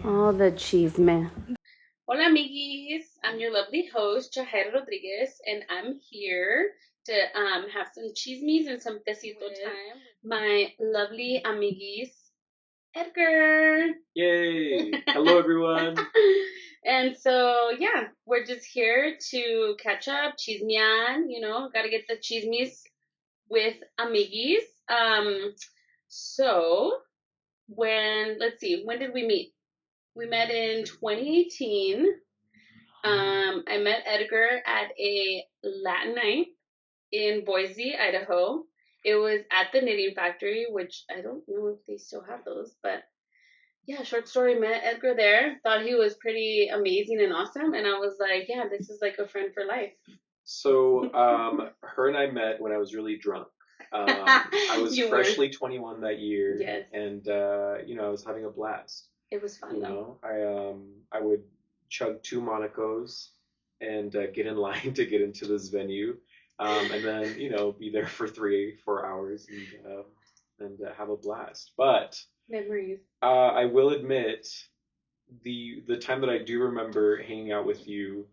Oh, the chisme. Hola, amigis. I'm your lovely host, Jahaira Rodriguez, and I'm here to have some chismis and some tecito time. My lovely amigis, Edgar. Yay! Hello, everyone. And so, yeah, we're just here to catch up, chismean, gotta get the chismis with amigis. So, let's see, when did we meet? We met in 2018. I met Edgar at a Latin night in Boise, Idaho. It was at the Knitting Factory, which I don't know if they still have those, but yeah, short story, met Edgar there. Thought he was pretty amazing and awesome, and I was like, yeah, this is like a friend for life. So, her and I met when I was really drunk. I was freshly 21 that year. Yes. And, I was having a blast. It was fun, though. I would chug 2 Monacos and get in line to get into this venue. And then, be there for 3-4 hours and have a blast. But memories. I will admit, the time that I do remember hanging out with you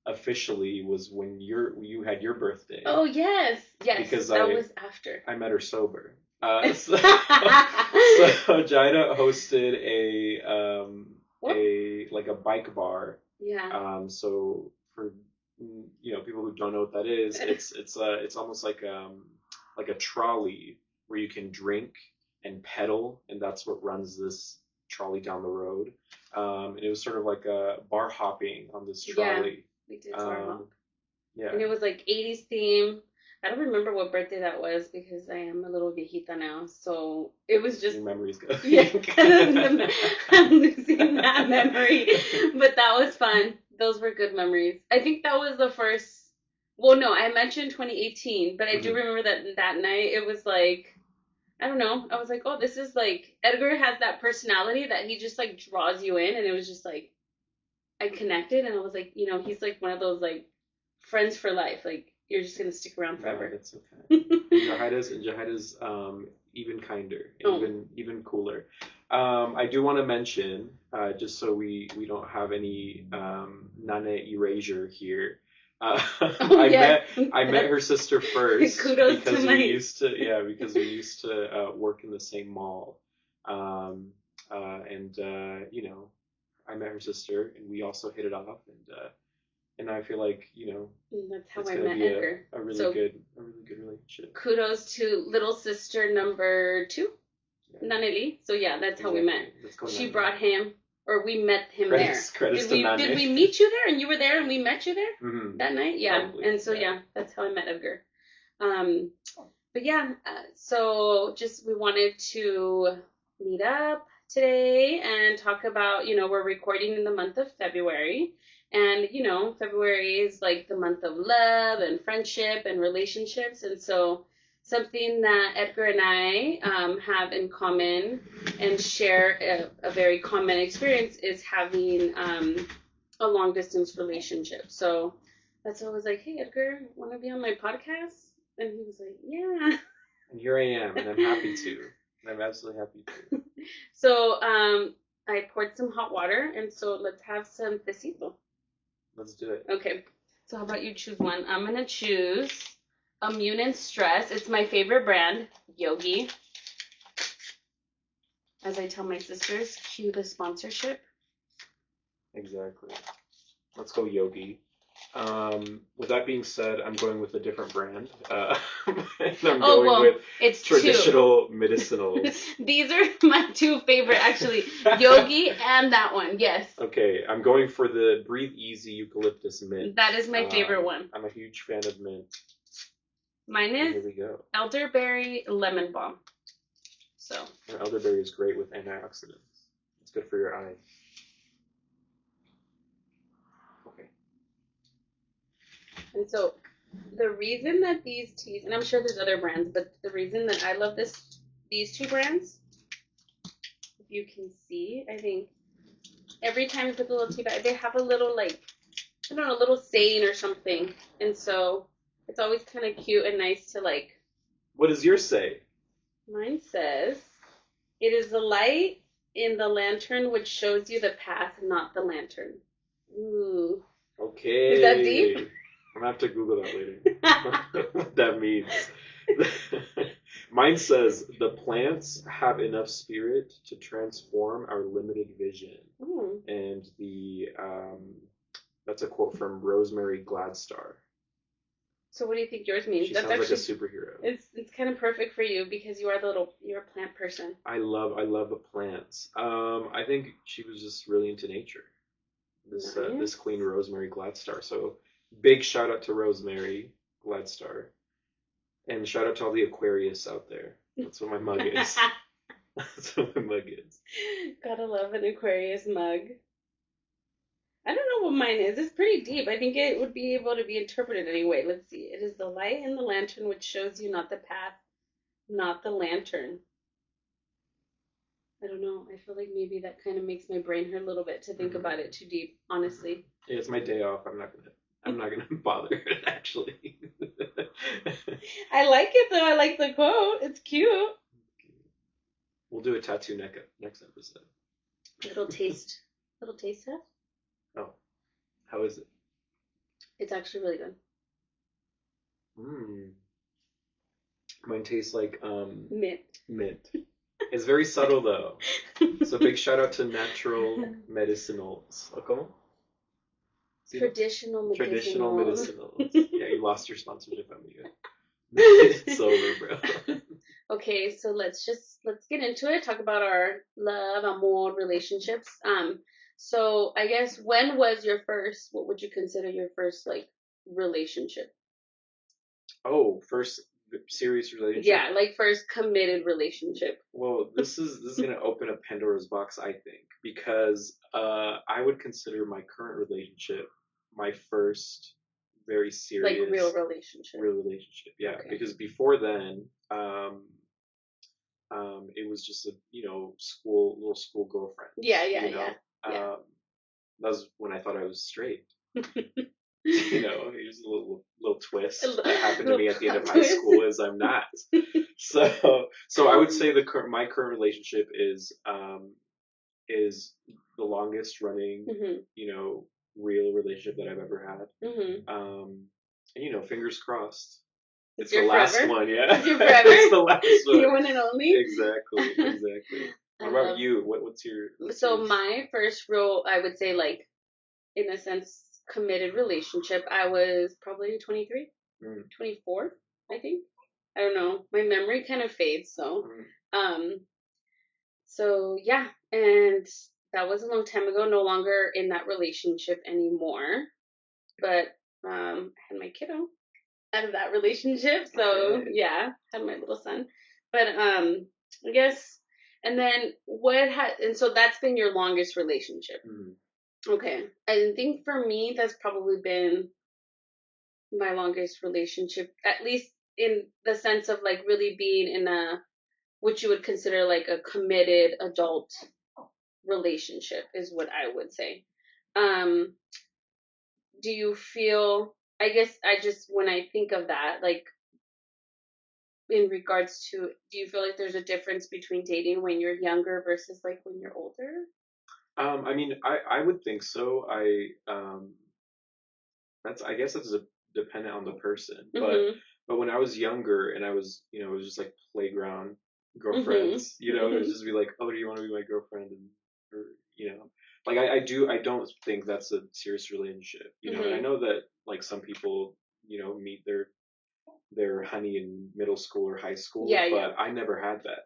officially was when you had your birthday. Oh, yes. Because that was after. I met her sober. So Jaida hosted a bike bar. Yeah. So for people who don't know what that is, it's almost like a trolley where you can drink and pedal, and that's what runs this trolley down the road. And it was sort of like a bar hopping on this trolley. Yeah, we did bar hop. Yeah. And it was like 80s theme. I don't remember what birthday that was because I am a little viejita now. So it was just... Your memory's good. Yeah, I'm losing that memory. But that was fun. Those were good memories. I think that was the first... Well, no, I mentioned 2018, but I do remember that night it was like... I don't know. I was like, oh, this is like... Edgar has that personality that he just like draws you in, and it was just like... I connected, and I was like, he's like one of those like friends for life. Like, you're just gonna stick around forever. No, that's okay. Jahida's even kinder, even cooler. I do want to mention, just so we don't have any Nana erasure here. I met her sister first. Kudos because to we used to work in the same mall. I met her sister, and we also hit it off, and I feel like that's how it's I gonna met be Edgar. a really good relationship. Kudos to little sister number 2, Naneli. So yeah, that's how we met. She brought him, or we met him there. Did we meet you there, and you were there, and we met you there that night? Yeah, probably. And so yeah, that's how I met Edgar. But yeah, so just we wanted to meet up today and talk about, we're recording in the month of February, and February is like the month of love and friendship and relationships, and so something that Edgar and I have in common and share a very common experience is having a long distance relationship. So that's why I was like, hey, Edgar, want to be on my podcast? And he was like, yeah. And here I am, and I'm happy to. I'm absolutely happy to. So I poured some hot water, and so let's have some tecito. Let's do it. Okay. So how about you choose one? I'm going to choose Immune and Stress. It's my favorite brand, Yogi. As I tell my sisters, cue the sponsorship. Exactly. Let's go Yogi. With that being said, I'm going with a different brand. And I'm going with it's traditional medicinals. These are my 2 favorite, actually. Yogi and that one, yes. Okay, I'm going for the Breathe Easy Eucalyptus Mint. That is my favorite one. I'm a huge fan of mint. Mine is here we go. Elderberry Lemon Balm. So. And elderberry is great with antioxidants. It's good for your eyes. And so the reason that these teas, and I'm sure there's other brands, but the reason that I love these 2 brands, if you can see, I think every time you put the little tea bag, they have a little like, I don't know, a little saying or something. And so it's always kind of cute and nice to like. What does yours say? Mine says, It is the light in the lantern which shows you the path, not the lantern. Ooh. Okay. Is that deep? I'm gonna have to Google that later. What that means. Mine says the plants have enough spirit to transform our limited vision. And the that's a quote from Rosemary Gladstar. So what do you think yours means? She sounds like a superhero. It's kind of perfect for you because you're a plant person. I love plants. I think she was just really into nature. This Queen Rosemary Gladstar. So big shout out to Rosemary Gladstar, and shout out to all the Aquarius out there. That's what my mug is. That's what my mug is. Gotta love an Aquarius mug. I don't know what mine is. It's pretty deep. I think it would be able to be interpreted anyway. Let's see. It is the light in the lantern which shows you not the path, not the lantern. I don't know. I feel like maybe that kind of makes my brain hurt a little bit to think about it too deep, honestly. Yeah, it's my day off. I'm not gonna bother actually. I like it though. I like the quote. It's cute. We'll do a tattoo next episode. Little taste test. Oh, how is it? It's actually really good. Mine tastes like mint. It's very subtle though. So big shout out to natural medicinals. ¿Cómo? Traditional medicinals. Yeah, you lost your sponsorship, amiga. It's over, bro. Okay, so let's get into it. Talk about our love, amor relationships. So I guess when was your first? What would you consider your first like relationship? Oh, first serious relationship. Yeah, like first committed relationship. Well, this is gonna open a Pandora's box, I think, because I would consider my current relationship my first very serious like real relationship. Yeah, okay. Because before then, it was just a little school girlfriend. Yeah. That was when I thought I was straight. Here's a little twist that happened to me at the end of high school is I'm not. So I would say my current relationship is the longest running, real relationship that I've ever had. And fingers crossed. It's the last one, yeah. It's your forever. It's the last one. Your one and only. Exactly. What about you? What's your? My first real, I would say, like, in a sense, committed relationship. I was probably 23, 24, I think. I don't know. My memory kind of fades, so. So yeah, and that was a long time ago. No longer in that relationship anymore. But I had my kiddo out of that relationship, so yeah, had my little son. But I guess, and then and so that's been your longest relationship. Okay, I think for me that's probably been my longest relationship, at least in the sense of like really being in what you would consider like a committed adult relationship is what I would say. Do you feel, I guess when I think of that, like in regards to, do you feel like there's a difference between dating when you're younger versus like when you're older? I mean, I would think so. I guess that's dependent on the person, but when I was younger and I was, it was just like playground girlfriends, it would just be like, oh, do you want to be my girlfriend? Like I don't think that's a serious relationship, and I know that like some people, meet their honey in middle school or high school, but I never had that.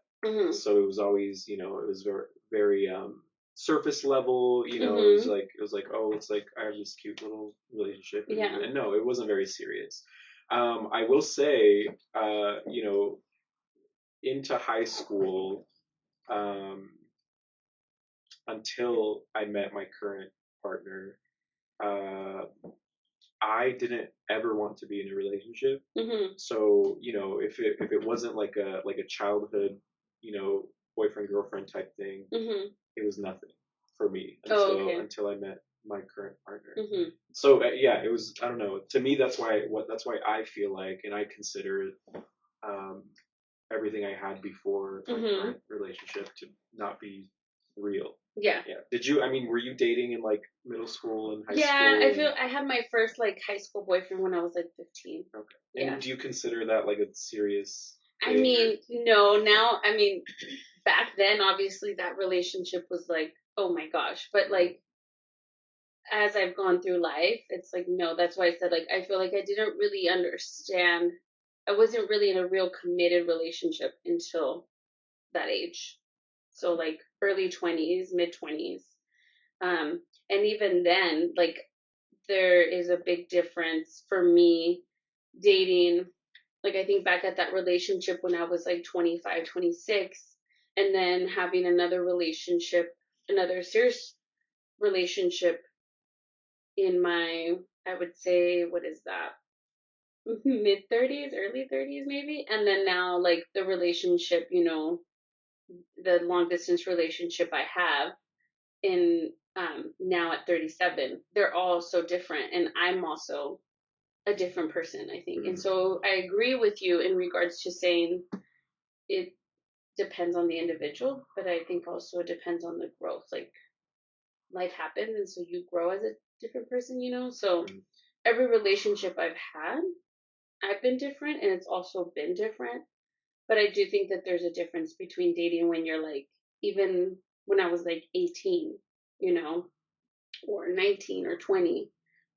So it was always, it was very, very, surface level, it was like, oh, it's like I have this cute little relationship. And no, it wasn't very serious. I will say, into high school, until I met my current partner, I didn't ever want to be in a relationship. So, if it wasn't like a childhood, boyfriend girlfriend type thing, it was nothing for me until I met my current partner. So it was, I don't know, to me that's why I feel like, and I consider everything I had before my current relationship to not be real. Yeah. Yeah. Were you dating in like middle school and high school? Yeah, I feel I had my first like high school boyfriend when I was like 15. Okay. And do you consider that like a serious thing? I mean, no, now, I mean, back then, obviously that relationship was like, oh my gosh. But like, as I've gone through life, it's like, no, that's why I said, like, I feel like I didn't really understand. I wasn't really in a real committed relationship until that age. So like early 20s, mid 20s. And even then, like, there is a big difference for me dating. Like, I think back at that relationship when I was like 25, 26, and then having another relationship, another serious relationship in my, I would say, what is that? Mid 30s, early 30s, maybe. And then now, like, the relationship, the long distance relationship I have in now at 37, they're all so different. And I'm also a different person, I think. And so I agree with you in regards to saying it depends on the individual, but I think also it depends on the growth. Like, life happens, and so you grow as a different person, So every relationship I've been different, and it's also been different. But I do think that there's a difference between dating when you're like, even when I was like 18, or 19 or 20,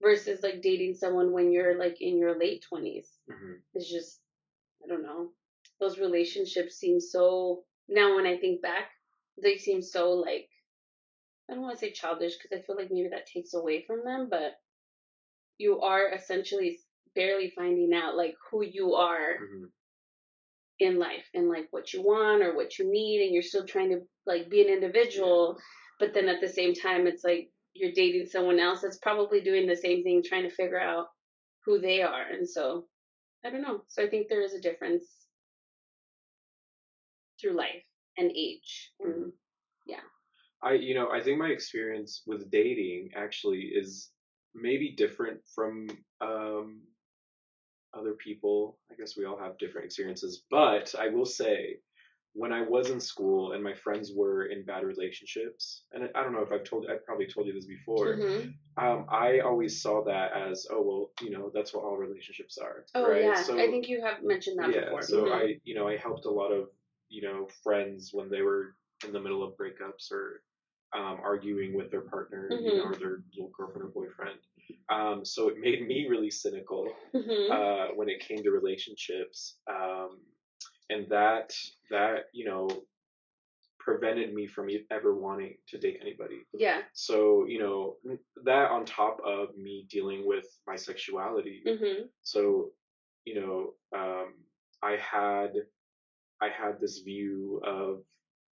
versus like dating someone when you're like in your late 20s. It's just, I don't know. Those relationships seem so, now when I think back, they seem so like, I don't want to say childish because I feel like maybe that takes away from them, but you are essentially barely finding out like who you are in life and like what you want or what you need, and you're still trying to like be an individual, but then at the same time it's like you're dating someone else that's probably doing the same thing, trying to figure out who they are. And so I don't know. So I think there is a difference through life and age. And yeah. I think my experience with dating actually is maybe different from other people. I guess we all have different experiences, but I will say when I was in school and my friends were in bad relationships, and I don't know if I've probably told you this before. I always saw that as, oh, well, that's what all relationships are. Oh, right? Yeah. So, I think you have mentioned that before. So I helped a lot of, friends when they were in the middle of breakups or arguing with their partner, or their little girlfriend or boyfriend. So it made me really cynical when it came to relationships. And that prevented me from ever wanting to date anybody. Yeah. So, that on top of me dealing with my sexuality. So, I had this view of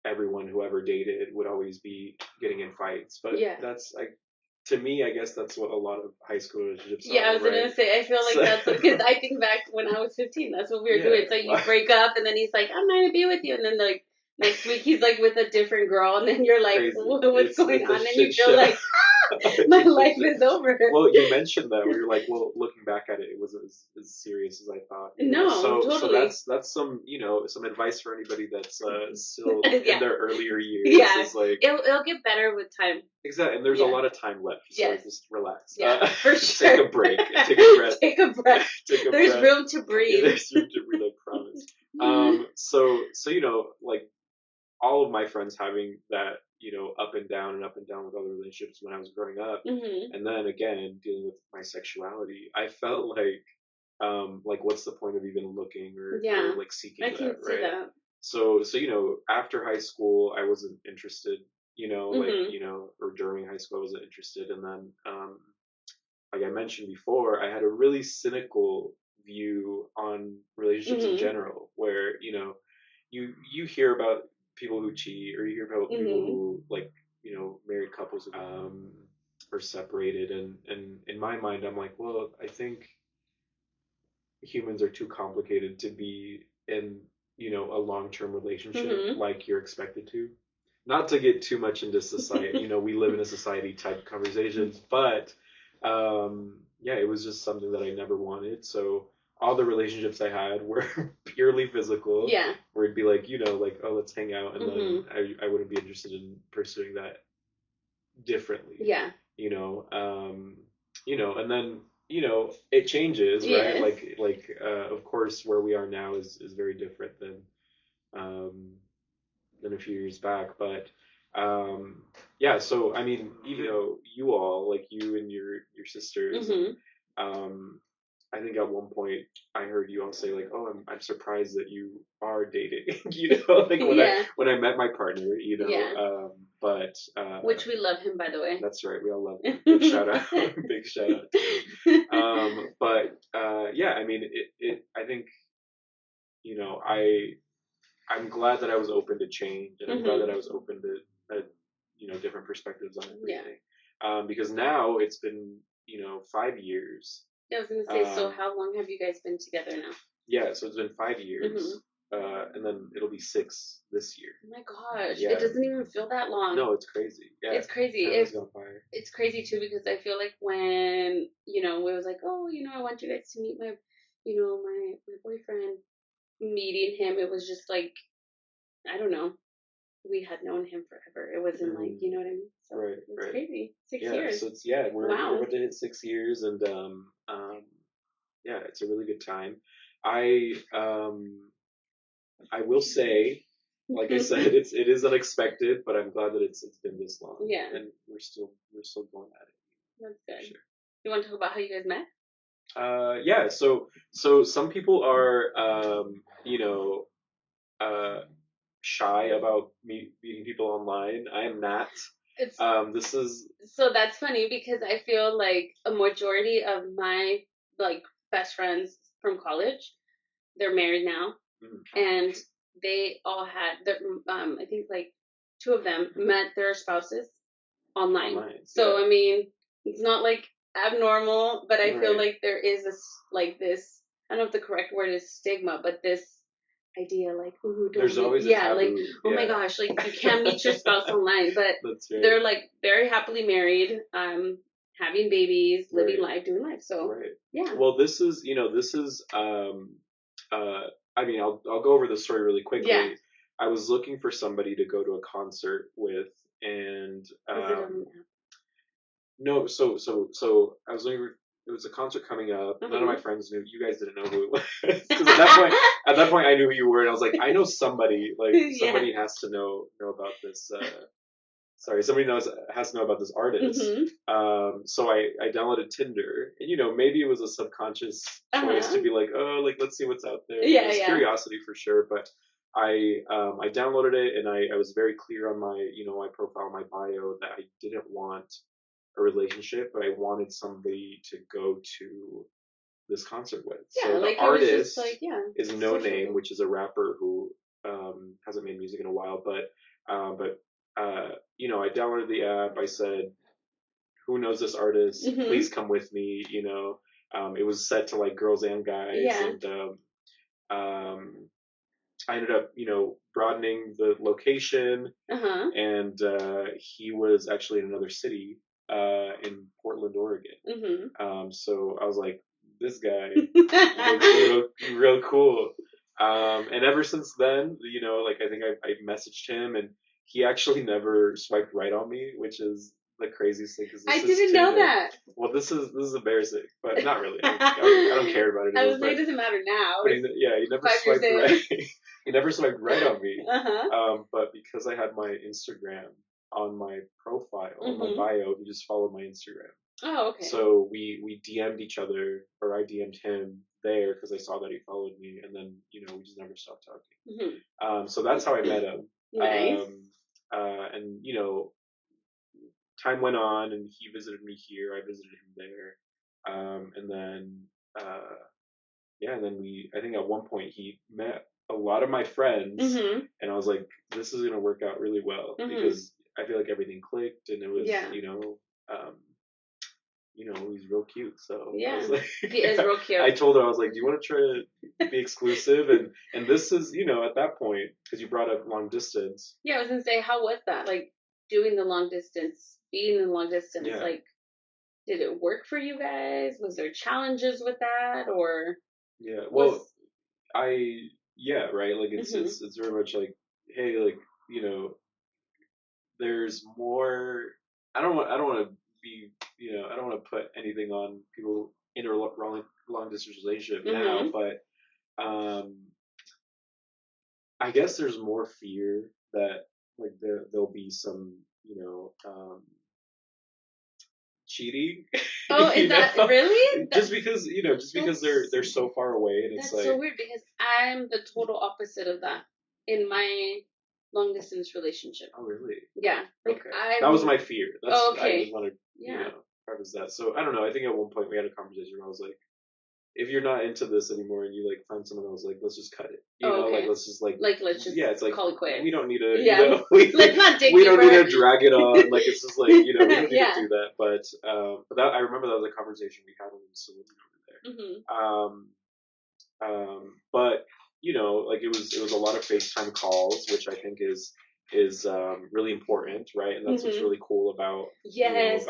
everyone who ever dated would always be getting in fights. But that's like, to me, I guess that's what a lot of high school relationships are. Yeah, I was going to say, I feel like that's because I think back when I was 15, that's what we were doing. So you break up, and then he's like, I'm not going to be with you. And then, like, next week he's, like, with a different girl. And then you're like, what's going on? And you feel like, my life is over. Well, you mentioned that where you're like, well, looking back at it, it wasn't as serious as I thought. Totally. So that's some some advice for anybody that's still in their earlier years. Yeah, is like, it'll get better with time. Exactly, and there's a lot of time left. So just relax. Yeah, for sure. Take a break. Take a breath. Take a breath. There's room to breathe. There's room to breathe. I promise. So like all of my friends having that, up and down with other relationships when I was growing up. And then again, dealing with my sexuality, I felt like what's the point of even looking or like seeking that, right? See that. So, after high school, I wasn't interested, or during high school, I wasn't interested. And then, like I mentioned before, I had a really cynical view on relationships in general, where, you hear about people who cheat, or you hear about people who married couples are separated, and in my mind I'm like, well, I think humans are too complicated to be in a long-term relationship like you're expected to. Not to get too much into society, we live in a society type conversations, but it was just something that I never wanted. So all the relationships I had were purely physical. Yeah. Where it'd be like, like, oh, let's hang out, and then I wouldn't be interested in pursuing that differently. Yeah. And then it changes, right? Yes. Like of course where we are now is very different than a few years back, but yeah. So I mean, even though you all, like you and your sisters, and, I think at one point I heard you all say like, "Oh, I'm surprised that you are dating," like when I met my partner, Yeah. But which we love him, by the way. That's right, we all love him. Big shout out, big shout out to him. But yeah, I mean, I think I'm glad that I was open to change, and I'm glad that I was open to different perspectives on everything. Yeah. Because now it's been 5 years. Yeah, I was gonna say. So how long have you guys been together now? Yeah, so it's been 5 years. And then it'll be 6 this year. Oh my gosh, yeah. It doesn't even feel that long. No, it's crazy. Yeah, it's crazy. It's crazy too, because I feel like when it was like, oh, I want you guys to meet my, my boyfriend. Meeting him, it was just like, I don't know. We had known him forever. It wasn't like, you know what I mean? So right, it's crazy. 6 years. Yeah, so it's we're about to hit 6 years, and yeah, it's a really good time. I will say, like I said, it is unexpected, but I'm glad that it's been this long. Yeah. And we're still going at it. That's good. Sure. You want to talk about how you guys met? Yeah. So some people are shy about meeting people online. I am not. This is so that's funny, because I feel like a majority of my best friends from college, they're married now, and they all had their I think like 2 of them met their spouses online. So I mean, it's not like abnormal, but I feel like there is this I don't know if the correct word is stigma, but this idea like, ooh, there's always a taboo. Like, oh my gosh, like you can't meet your spouse online, but they're like very happily married, having babies, living life, doing life. So yeah. Well, this is I mean, I'll go over the story really quickly. Yeah. I was looking for somebody to go to a concert with, and no, so I was looking for. It was a concert coming up. None of my friends knew. You guys didn't know who it was. Because at that point, I knew who you were, and I was like, I know somebody. Like somebody has to know about this. Sorry, somebody has to know about this artist. So I downloaded Tinder, and maybe it was a subconscious choice to be like, oh, like let's see what's out there. Yeah, it was curiosity for sure, but I downloaded it, and I was very clear on my my profile, my bio, that I didn't want a relationship, but I wanted somebody to go to this concert with. Yeah, so the artist is No Name, which is a rapper who hasn't made music in a while, but I downloaded the app. I said, who knows this artist? Please come with me. It was set to like girls and guys, and I ended up, broadening the location, and he was actually in another city, in Portland, Oregon. So I was like, this guy looks real cool. And ever since then, like I think I messaged him, and he actually never swiped right on me, which is the craziest thing. I didn't know that. Well, this is embarrassing, but not really. I don't care about it. I was like, it doesn't matter now. But he never swiped right. He never swiped right on me. But because I had my Instagram on my profile, on my bio, he just followed my Instagram. Oh, okay. So we DM'd each other, or I DM'd him there because I saw that he followed me, and then we just never stopped talking. So that's how I met him. Nice. And time went on, and he visited me here. I visited him there. And then and then I think at one point he met a lot of my friends, and I was like, this is gonna work out really well, because I feel like everything clicked, and it was he's real cute. So I was like, he is real cute. I told her, I was like, do you want to try to be exclusive? and this is at that point, because you brought up long distance. Yeah, I was gonna say, how was that? Like doing the long distance, being in the long distance. Yeah. Like, did it work for you guys? Was there challenges with that, or? Yeah. right. Like it's very much like, hey, like, there's more. I don't want to be, I don't want to put anything on people in a long distance relationship now, but I guess there's more fear that like there'll be some, cheating. Oh, is that really? Just because they're so far away, and it's that's so weird because I'm the total opposite of that in my long distance relationship. Oh, really? Yeah. Like okay. That was my fear. That's okay. I just wanted preface that. So I don't know. I think at one point we had a conversation where I was like, if you're not into this anymore and you like find someone else, like let's just cut it. You know, like let's just it's like call it quits. We don't need to let's not dig we don't need to drag it on. Like it's just like, we don't need to do that. But that I remember that was a conversation we had when we was living over there. But like it was a lot of FaceTime calls, which I think is really important, right? And that's what's really cool about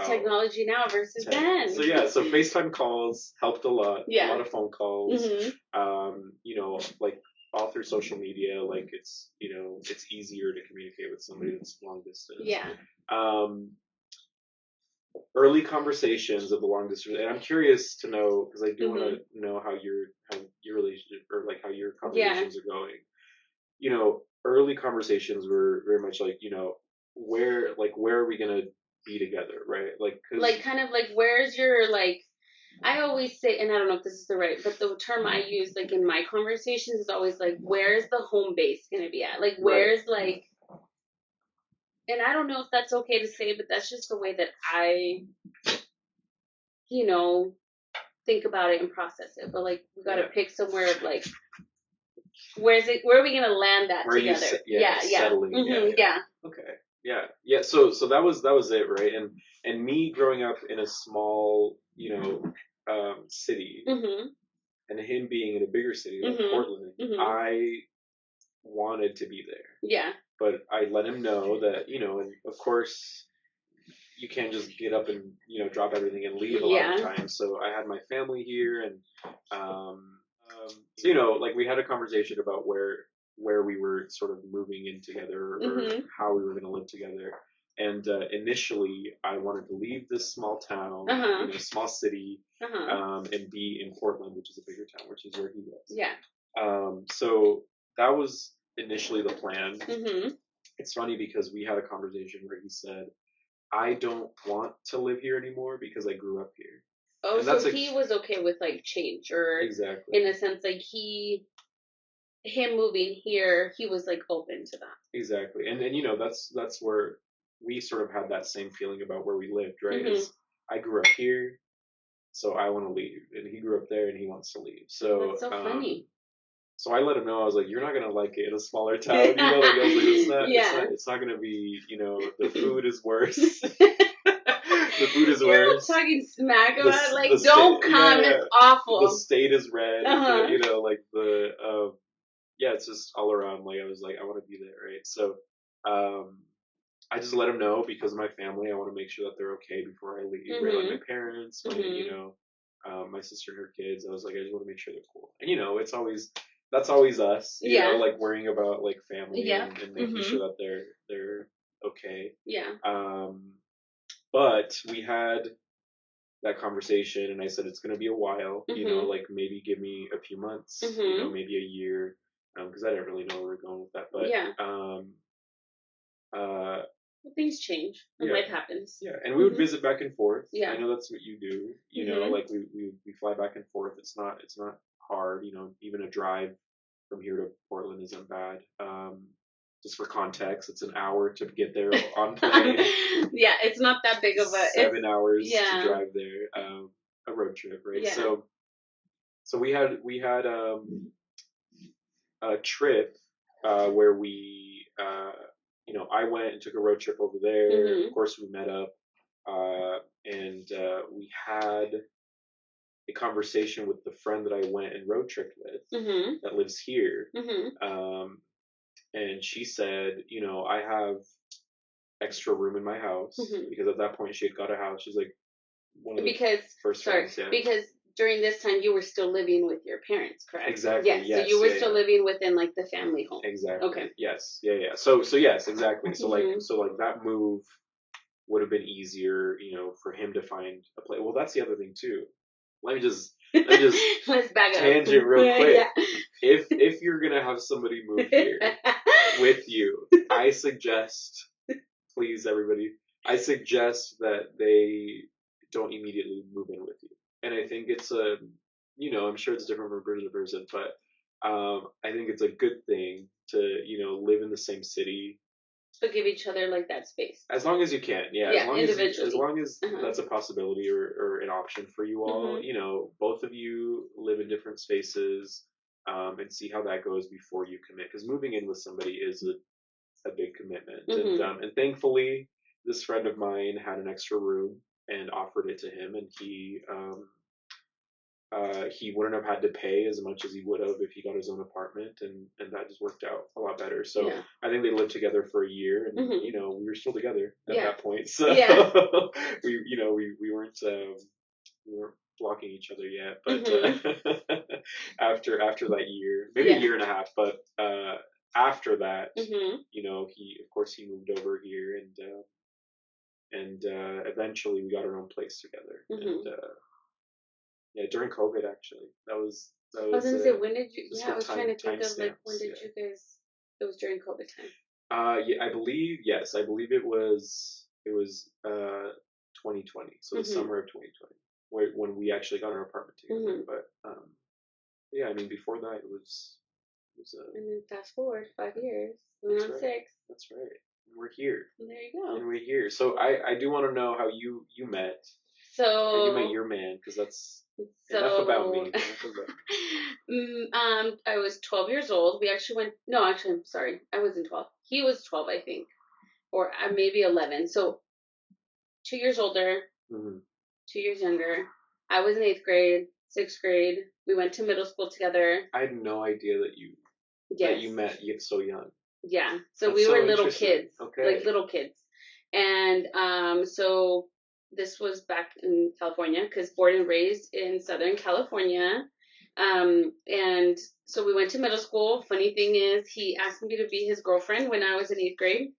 technology now versus then. So so FaceTime calls helped a lot. A lot of phone calls. Like all through social media, like it's it's easier to communicate with somebody that's long distance. Early conversations of the long distance, and I'm curious to know, because I do want to know how your relationship, or like how your conversations are going. Early conversations were very much like, where are we gonna be together, right? Like kind of like, where's your, like, I always say, and I don't know if this is the right, but the term I use like in my conversations is always like, where's the home base gonna be at? Like, where's like, and I don't know if that's okay to say, but that's just the way that I, think about it and process it. But like, we gotta pick somewhere of like, where are we gonna land that where together? Settling. Okay. Yeah. So that was it, right? And me growing up in a small, city, and him being in a bigger city like Portland, I wanted to be there. Yeah. But I let him know that, and of course you can't just get up and, drop everything and leave a lot of times. So I had my family here, and so, like we had a conversation about where we were sort of moving in together, or how we were going to live together. And initially, I wanted to leave this small town, small city, and be in Portland, which is a bigger town, which is where he lives. Yeah. So that was initially the plan. It's funny because we had a conversation where he said, I don't want to live here anymore because I grew up here. Oh, so he was okay with like change, or exactly, in a sense, like him moving here, he was like open to that. Exactly, and that's where we sort of had that same feeling about where we lived, right? Is I grew up here, so I want to leave, and he grew up there and he wants to leave. So that's so funny. So I let him know, I was like, you're not gonna like it in a smaller town, like I was like, it's not gonna be, the food is worse. The food is worse. You're talking smack about it, like, don't come, it's awful. The state is red, like the, it's just all around, like, I was like, I want to be there, right? So, I just let him know because of my family, I want to make sure that they're okay before I leave, right? Like my parents, my sister and her kids, I was like, I just want to make sure they're cool. And, that's always us, you know, like worrying about like family and making sure that they're okay. Yeah. But we had that conversation, and I said it's going to be a while, like maybe give me a few months, maybe a year, because I didn't really know where we were going with that. But well, things change and life happens. Yeah, and we would visit back and forth. Yeah, I know that's what you do. You know, like we fly back and forth. It's not hard. Even a drive from here to Portland isn't bad. Just for context, it's an hour to get there on plane. Yeah, it's not that big of a 7 hours to drive there. A road trip, right? Yeah. So we had a trip where we I went and took a road trip over there. Of course, we met up, and we had a conversation with the friend that I went and road tripped with that lives here. And she said, I have extra room in my house because at that point she had got a house. She's like one of the first friends. Yeah. Because during this time you were still living with your parents, correct? Exactly. Yes. So you were still living within like the family home. Exactly. Okay. Yes. Yeah. So yes, exactly. So like that move would have been easier, for him to find a place. Well, that's the other thing too. Let me just let's back up. Tangent real quick. Yeah. If you're gonna have somebody move here with you, I suggest, please everybody, I suggest that they don't immediately move in with you. And I think it's I'm sure it's different from person to person, but I think it's a good thing to live in the same city. But give each other like that space. As long as you can, yeah. As long as that's a possibility or an option for you all, both of you live in different spaces, and see how that goes before you commit. Because moving in with somebody is a big commitment, and thankfully, this friend of mine had an extra room and offered it to him, and he wouldn't have had to pay as much as he would have if he got his own apartment, and that just worked out a lot better. So I think they lived together for a year, and we were still together at that point. So we weren't blocking each other yet, but after that year, maybe a year and a half, but after that, he moved over here, and eventually we got our own place together, and. Yeah, during COVID, actually. That was. I was gonna say, when did you? Yeah, I was trying to think of like when did you guys? It was during COVID time. Yeah, I believe it was 2020, so the summer of 2020, when we actually got our apartment together. But yeah, I mean, before that it was. And then fast forward 5 years, we're on 6. That's right. We're here. And there you go. And we're here. So I do want to know how you met. So you met your man, because that's. Enough about me. I was 12 years old. We actually went. No, actually, I'm sorry. I wasn't 12. He was 12, I think, or maybe 11. So 2 years older, 2 years younger. I was in 8th grade, 6th grade. We went to middle school together. I had no idea that you met so young. Yeah. So we were little kids, like little kids, and so. This was back in California, because born and raised in Southern California. And so we went to middle school. Funny thing is, he asked me to be his girlfriend when I was in 8th grade,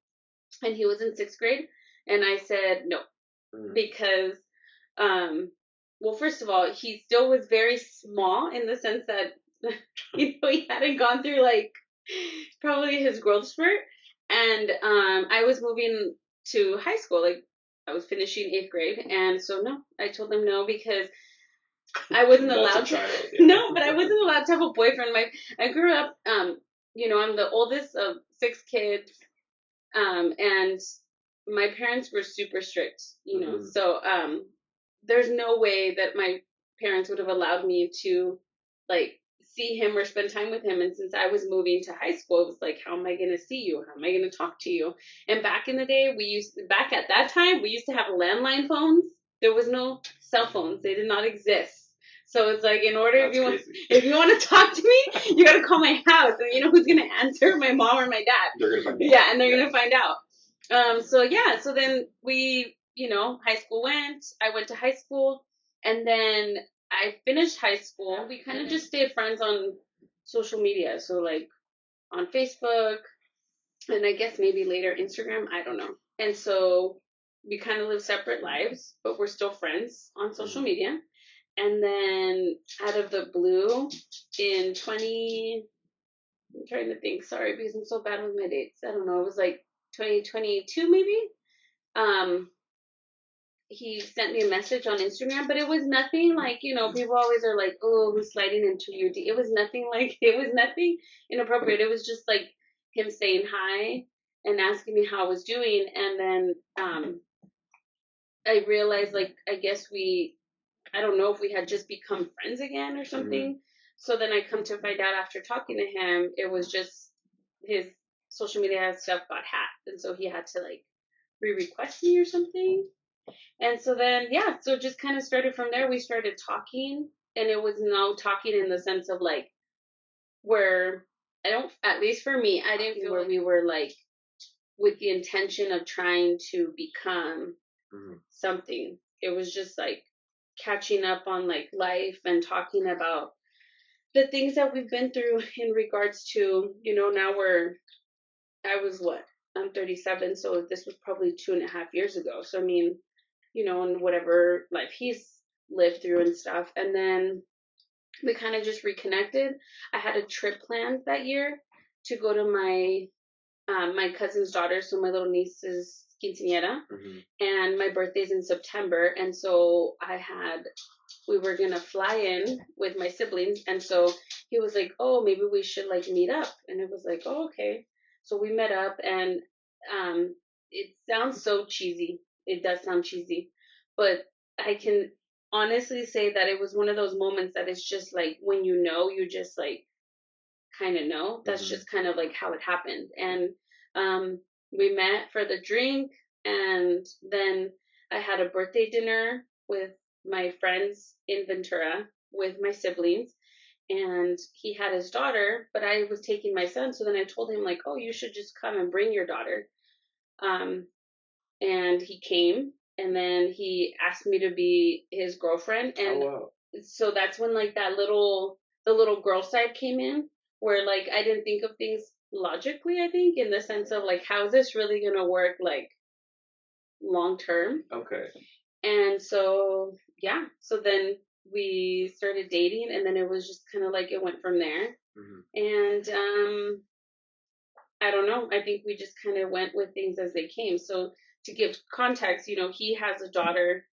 and he was in 6th grade. And I said no, because, well, first of all, he still was very small in the sense that, he hadn't gone through like probably his growth spurt. And I was moving to high school, like, I was finishing 8th grade, and so no, I told them no, because I wasn't allowed to. No, but I wasn't allowed to have a boyfriend. I grew up, I'm the oldest of 6 kids, and my parents were super strict, so there's no way that my parents would have allowed me to like see him or spend time with him. And since I was moving to high school, it was like, how am I going to see you? How am I going to talk to you? And back in the day, back at that time, we used to have landline phones. There was no cell phones. They did not exist. So it's like, in order, if you want to talk to me, you got to call my house. And you know who's going to answer? My mom or my dad. They're going to find out. Yeah, and they're going to find out. So then we, high school I went to high school, and then I finished high school. We kind of just stayed friends on social media. So like on Facebook, and I guess maybe later Instagram, I don't know. And so we kind of live separate lives, but we're still friends on social media. And then out of the blue in I'm trying to think, sorry, because I'm so bad with my dates. I don't know. It was like 2022 maybe. He sent me a message on Instagram, but it was nothing like, people always are like, oh, who's sliding into your D? It was nothing inappropriate. It was just like him saying hi and asking me how I was doing. And then I realized, like, I guess I don't know if we had just become friends again or something. Mm-hmm. So then I come to find out after talking to him, it was just his social media stuff got hacked. And so he had to like re-request me or something. And so then, so it just kind of started from there. We started talking, and it was no talking in the sense of like, where at least for me, I didn't feel where we were like with the intention of trying to become something. It was just like catching up on like life and talking about the things that we've been through in regards to, now I'm 37, so this was probably 2.5 years ago. So I mean, and whatever life he's lived through and stuff. And then we kind of just reconnected. I had a trip planned that year to go to my cousin's daughter, so my little niece's quinceañera, and my birthday's in September, and so we were gonna fly in with my siblings, and so he was like, oh, maybe we should like meet up, and it was like, oh, okay. So we met up, and it sounds so cheesy. It does sound cheesy, but I can honestly say that it was one of those moments that it's just like when you just like kind of know. That's just kind of like how it happened. And we met for the drink, and then I had a birthday dinner with my friends in Ventura with my siblings, and he had his daughter, but I was taking my son. So then I told him like, oh, you should just come and bring your daughter. And he came, and then he asked me to be his girlfriend. And so that's when like the little girl side came in, where like I didn't think of things logically, I think, in the sense of like, how is this really gonna work like long term? Okay. And so so then we started dating, and then it was just kind of like it went from there. And I don't know, I think we just kind of went with things as they came. So to give context, he has a daughter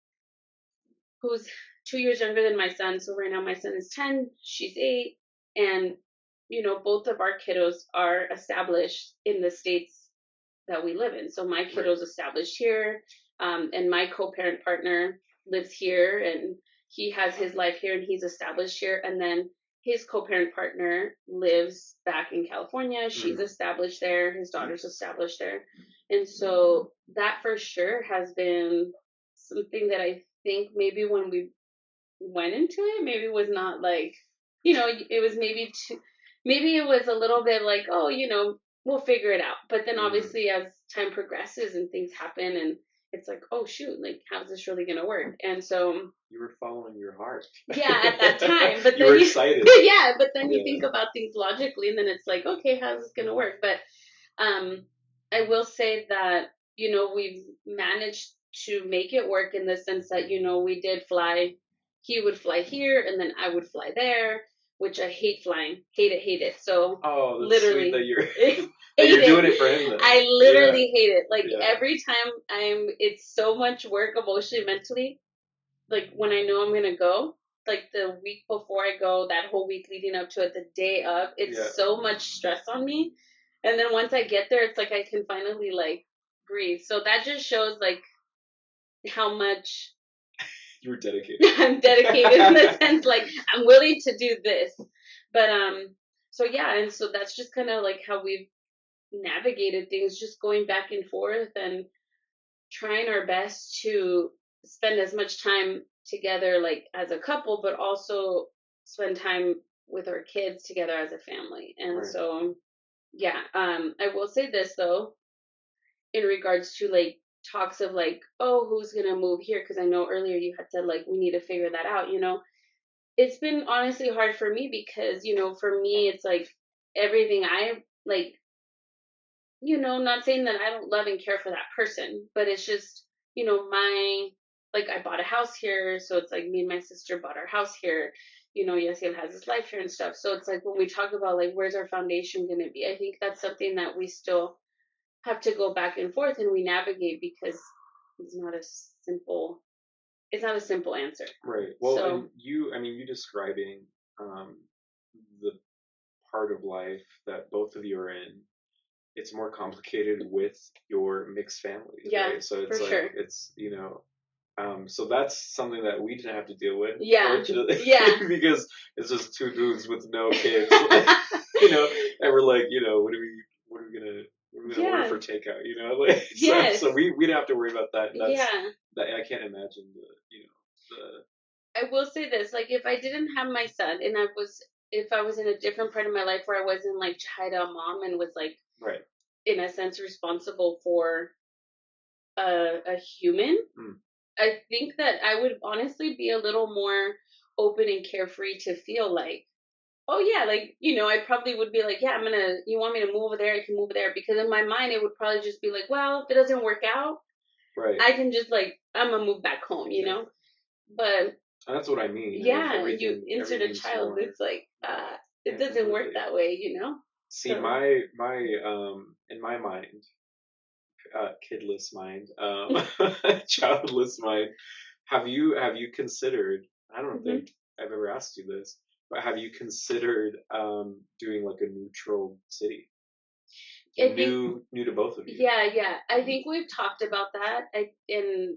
who's 2 years younger than my son. So right now my son is 10, she's 8, and both of our kiddos are established in the states that we live in. So my kiddo's established here, and my co-parent partner lives here, and he has his life here, and he's established here. And then his co-parent partner lives back in California. She's established there. His daughter's established there. And so that for sure has been something that I think maybe when we went into it, maybe was not like, it was maybe it was a little bit like, oh, we'll figure it out. But then obviously as time progresses and things happen, and it's like, oh shoot, like how's this really gonna work? And so you were following your heart. Yeah, at that time. But you were excited. Yeah, but then you think about things logically, and then it's like, okay, how's this gonna work? But I will say that, we've managed to make it work in the sense that, we did fly. He would fly here, and then I would fly there, which I hate flying. Hate it. So that's literally sweet that you're doing it for him then. I literally hate it. Like every time it's so much work emotionally, mentally. Like when I know I'm gonna go, like the week before I go, that whole week leading up to it, the day of, it's so much stress on me. And then once I get there, it's like I can finally like breathe. So that just shows like how much you were dedicated. I'm dedicated in the sense like I'm willing to do this. But so and so that's just kind of like how we've navigated things, just going back and forth and trying our best to spend as much time together like as a couple, but also spend time with our kids together as a family. And so I will say this though, in regards to like talks of like, oh, who's gonna move here, because I know earlier you had said like we need to figure that out. It's been honestly hard for me because for me it's like everything I like, not saying that I don't love and care for that person, but it's just I bought a house here, so it's like me and my sister bought our house here. Yasiel has his life here and stuff. So it's like when we talk about like where's our foundation going to be, I think that's something that we still have to go back and forth and we navigate, because it's not a simple answer. Right. Well, so, and you describing the part of life that both of you are in, it's more complicated with your mixed family. Yeah, right? So it's for like sure. it's so that's something that we didn't have to deal with. Yeah. Because it's just two dudes with no kids. And we're like, what are we gonna order for takeout? So we didn't have to worry about that. And that I can't imagine I will say this, like if I didn't have my son and if I was in a different part of my life where I wasn't like China mom and was like in a sense responsible for a human, I think that I would honestly be a little more open and carefree to feel like, oh yeah, like, I probably would be like, yeah, you want me to move over there, I can move there. Because in my mind, it would probably just be like, well, if it doesn't work out, right, I can just like, I'm going to move back home, But that's what I mean. yeah, you insert a child, it's like, it doesn't work that way, See, so. my in my mind, kidless mind, childless mind, have you considered, I don't think I've ever asked you this, but have you considered doing like a neutral city? New to both of you. Yeah. I think we've talked about that. And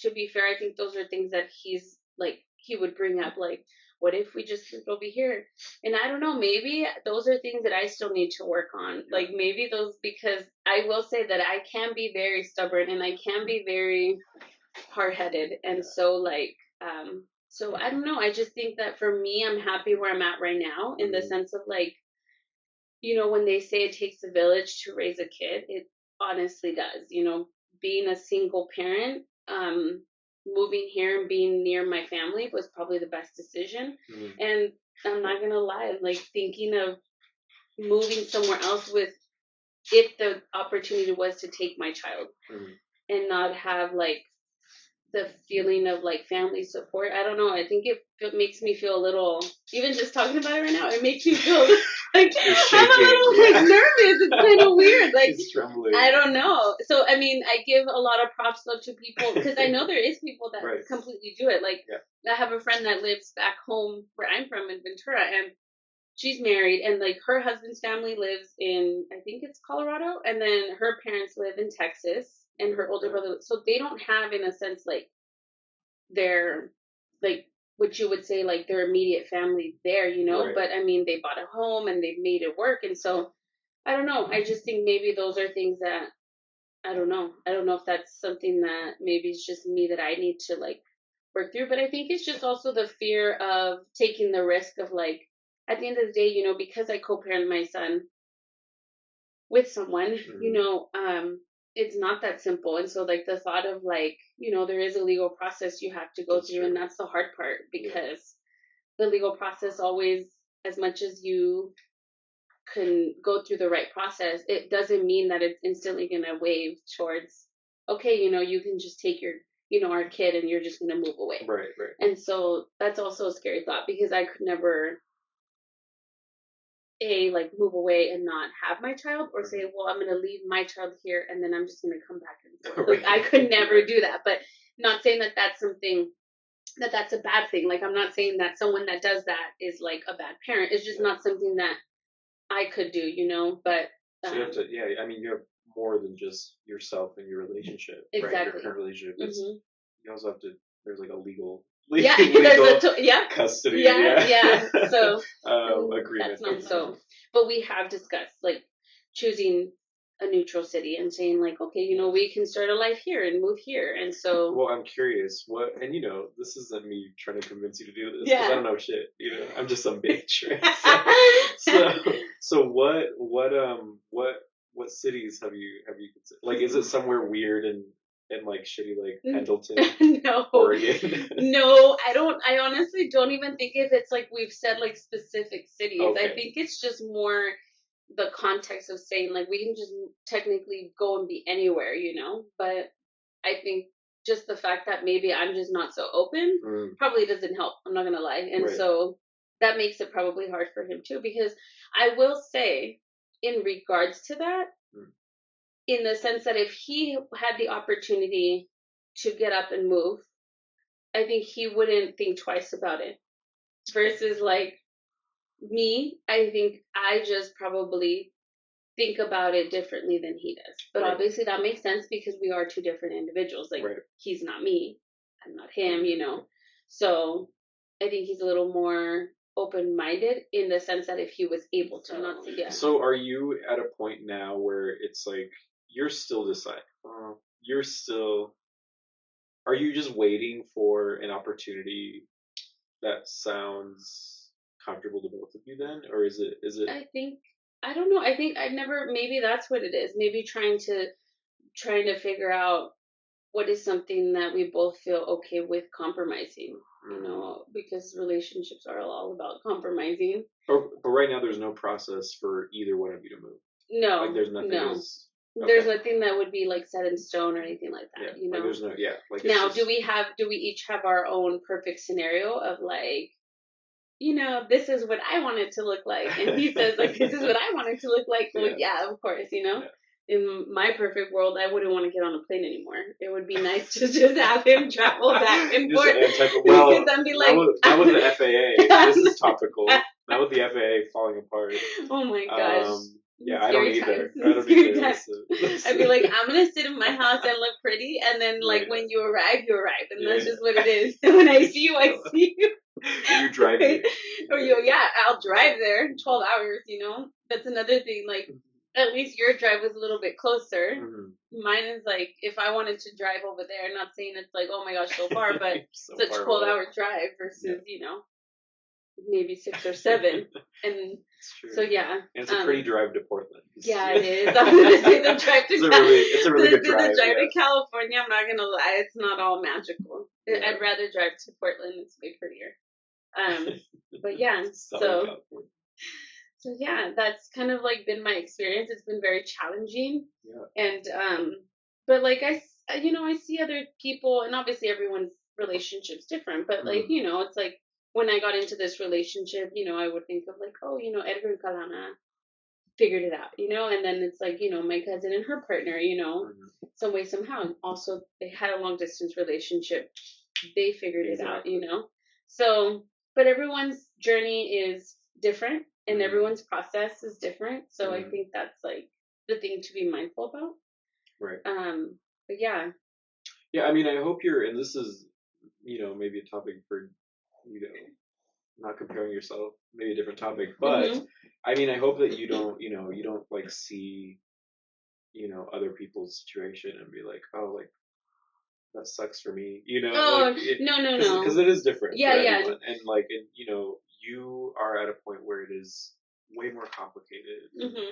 to be fair, I think those are things that he's like, he would bring up, like, what if we just moved over here? And I don't know, maybe those are things that I still need to work on. Like, maybe those, because I will say that I can be very stubborn and I can be very hard-headed. And so, like, so I don't know. I just think that for me, I'm happy where I'm at right now, in the sense of like, when they say it takes a village to raise a kid, it honestly does. Being a single parent, moving here and being near my family was probably the best decision. And I'm not gonna lie, I'm like thinking of moving somewhere else if the opportunity was to take my child and not have like the feeling of like family support. I don't know. I think it makes me feel a little, even just talking about it right now, it makes me feel like I'm a little like nervous. It's kind of weird. Like, I don't know. So, I mean, I give a lot of props though to people, because I know there is people that completely do it. Like, I have a friend that lives back home where I'm from in Ventura, and she's married, and like her husband's family lives in, I think it's Colorado, and then her parents live in Texas, and her older brother. So they don't have, in a sense, like their, like what you would say, like their immediate family there, But I mean, they bought a home and they've made it work, and so I don't know. I just think maybe those are things that I don't know. I don't know if that's something that maybe it's just me that I need to like work through. But I think it's just also the fear of taking the risk of like, at the end of the day, because I co-parent my son with someone, it's not that simple. And so like the thought of like, there is a legal process you have to go through, and that's the hard part, because the legal process always, as much as you can go through the right process, it doesn't mean that it's instantly going to wave towards, okay, you can just take your, our kid and you're just going to move away. Right. And so that's also a scary thought, because I could never like move away and not have my child, or say, well, I'm going to leave my child here and then I'm just going to come back and forth. Like, I could never do that. But not saying that that's something that's a bad thing. Like, I'm not saying that someone that does that is like a bad parent. It's just not something that I could do, But so you have to, I mean, you have more than just yourself and your relationship, exactly. Right? Your current relationship. You also have to. There's like a legal custody. Yeah. So agreement. That's not so. But we have discussed like choosing a neutral city and saying like, okay, we can start a life here and move here. And so, well, I'm curious what, and this isn't me trying to convince you to do this, because I don't know shit. I'm just some bitch, right? So what cities have you considered? Like, is it somewhere weird and like shitty, like Pendleton, no, Oregon? No, I honestly don't even think if it's like we've said like specific cities. Okay. I think it's just more the context of saying like we can just technically go and be anywhere, But I think just the fact that maybe I'm just not so open probably doesn't help. I'm not gonna lie, and so that makes it probably hard for him too. Because I will say, in regards to that, in the sense that if he had the opportunity to get up and move, I think he wouldn't think twice about it. Versus like me, I think I just probably think about it differently than he does. But obviously that makes sense, because we are two different individuals. Like, he's not me, I'm not him, So I think he's a little more open-minded, in the sense that if he was able to not see. So are you at a point now where it's like you're still deciding? Are you just waiting for an opportunity that sounds comfortable to both of you then? Or is it I don't know. I think maybe that's what it is. Maybe trying to figure out what is something that we both feel okay with compromising, you know, because relationships are all about compromising. But right now, there's no process for either one of you to move. No. Like, there's nothing. Okay. There's nothing that would be like set in stone or anything like that. You know. Like there's no. Yeah. Like now, do we each have our own perfect scenario of like, you know, this is what I want it to look like, and he says like, this is what I want it to look like. Well, yeah, of course, you know. Yeah. In my perfect world, I wouldn't want to get on a plane anymore. It would be nice to just have him travel back and forth. Well, that was the FAA. This is topical. Not with the FAA falling apart. Oh my gosh. Yeah, I don't either. I'd be like, I'm gonna sit in my house and look pretty, and then like when you arrive, and that's just what it is. And when I see you, I see you. You're driving. Or I'll drive there 12 hours. You know, that's another thing. Like, at least your drive was a little bit closer. Mm-hmm. Mine is like, if I wanted to drive over there, not saying it's like, oh my gosh, so far, but it's a 12-hour drive versus you know, maybe 6 or 7. And so yeah, and it's a pretty drive to Portland. Yeah, it is. I'm gonna say the drive to it's a really good drive. The drive to California, I'm not gonna lie, it's not all magical. Yeah. I'd rather drive to Portland. It's way prettier. But yeah, so yeah, that's kind of like been my experience. It's been very challenging. Yeah. And but like I see other people, and obviously everyone's relationship's different, but like, you know, it's like when I got into this relationship, you know, I would think of like, oh, you know, Edgar and I figured it out, you know, and then it's like, you know, my cousin and her partner, you know, some way, somehow. And also they had a long distance relationship. They figured it out, you know. So, but everyone's journey is different and everyone's process is different. So I think that's like the thing to be mindful about. Right. But yeah. Yeah, I mean, I hope and this is, you know, maybe a topic for, you know, not comparing yourself, maybe a different topic, but I mean, I hope that you don't like see, you know, other people's situation and be like, oh, like, that sucks for me, you know? Oh, like no. Because it is different for everyone. Yeah. And like, you know, you are at a point where it is way more complicated and, you know,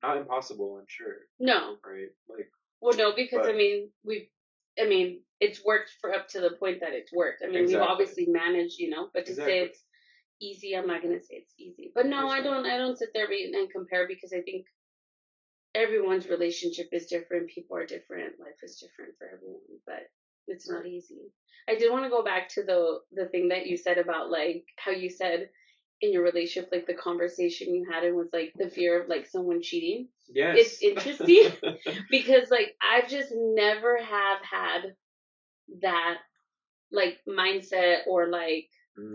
not impossible, I'm sure. No. Right? Like. Well, no, because I mean, it's worked for up to the point that it's worked. I mean, we've obviously managed, you know, but to say it's easy, I'm not gonna say it's easy. But no, I don't sit there and compare, because I think everyone's relationship is different. People are different. Life is different for everyone, but it's not easy. I did want to go back to the thing that you said about like how you said in your relationship, like the conversation you had, it was like the fear of like someone cheating. Yes. It's interesting because like I've just never have had that like mindset or like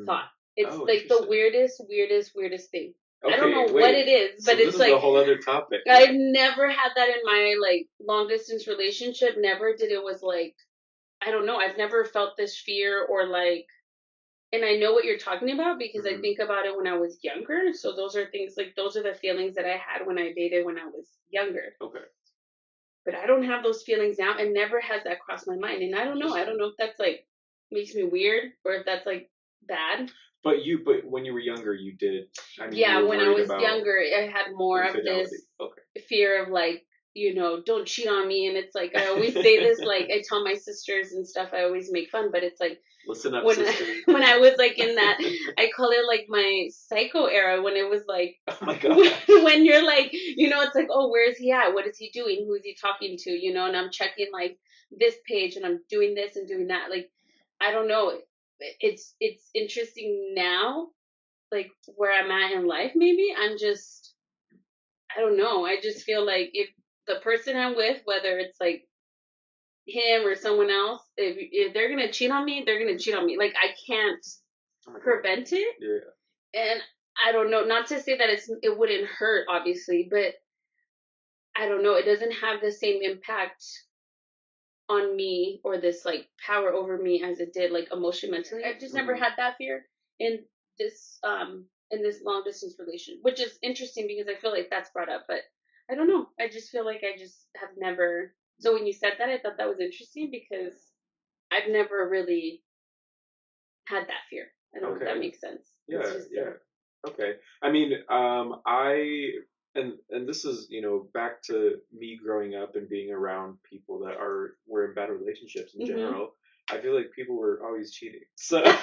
thought. It's like the weirdest thing. Okay, I don't know what it is, but it's like a whole other topic. I've never had that in my like long distance relationship. Never did. It was like, I don't know. I've never felt this fear or like, and I know what you're talking about because I think about it when I was younger. So those are things like, those are the feelings that I had when I dated when I was younger. Okay. But I don't have those feelings now, and never has that crossed my mind. And I don't know if that's like makes me weird or if that's like bad. But when you were younger, you did. I mean, yeah, when I was younger, I had more of this fear of like, you know, don't cheat on me. And it's like, I always say this, like I tell my sisters and stuff, I always make fun, but it's like, listen up, sister. When I was like in that, I call it like my psycho era, when it was like, oh my God, when you're like, you know, it's like, oh, where is he at? What is he doing? Who is he talking to? You know, and I'm checking like this page and I'm doing this and doing that. Like, I don't know. It's interesting now, like where I'm at in life. Maybe I don't know. I just feel like if the person I'm with, whether it's like him or someone else, if they're gonna cheat on me, they're gonna cheat on me. Like I can't prevent it. Yeah. And I don't know. Not to say that it wouldn't hurt, obviously, but I don't know. It doesn't have the same impact on me or this like power over me as it did like emotionally, mentally. I've just never had that fear in this long distance relation, which is interesting because I feel like that's brought up, but I don't know. I just feel like I just have never. So when you said that, I thought that was interesting because I've never really had that fear. I don't know if that makes sense. Yeah. Okay. I mean, and this is, back to me growing up and being around people that were in bad relationships in general. I feel like people were always cheating. So and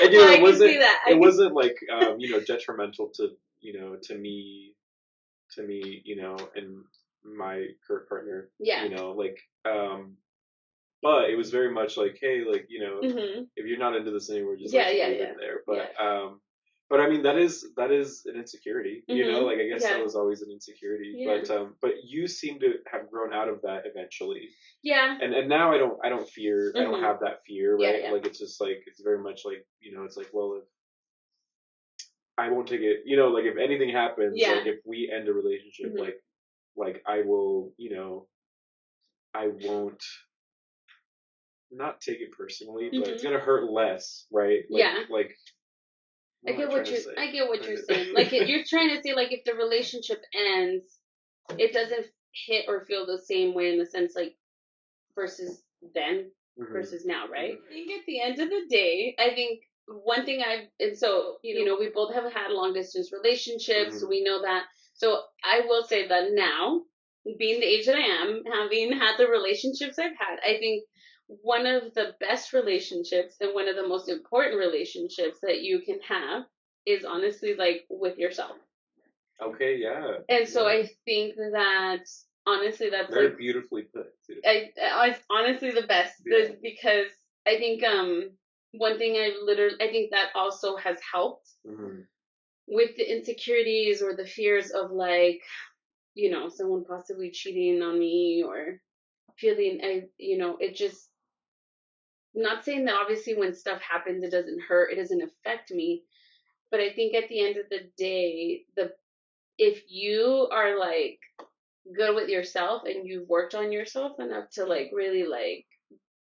it wasn't like detrimental to me, and my current partner. Yeah. But it was very much like, hey, like, if you're not into this anymore, just leave it there. But I mean, that is an insecurity, like, I guess that was always an insecurity, but you seem to have grown out of that eventually. Yeah. And now I don't fear, I don't have that fear, right? Like, it's just like, it's very much like, it's like, well, if I won't take it, like, if anything happens, like, if we end a relationship, like I will, I won't not take it personally, but it's gonna hurt less, right? Like, I get what you're saying. Like, you're trying to say, like, if the relationship ends, it doesn't hit or feel the same way in the sense, like, versus then versus now, right? I think at the end of the day, I think one thing we both have had long distance relationships, so we know that. So I will say that now, being the age that I am, having had the relationships I've had, I think one of the best relationships and one of the most important relationships that you can have is honestly, like, with yourself. Okay, yeah. And so I think that honestly, that's very beautifully put. It's honestly the best because I think one thing I think that also has helped with the insecurities or the fears of, like, someone possibly cheating on me or feeling it just. Not saying that obviously when stuff happens, it doesn't hurt, it doesn't affect me. But I think at the end of the day, if you are, like, good with yourself and you've worked on yourself enough to, like, really, like,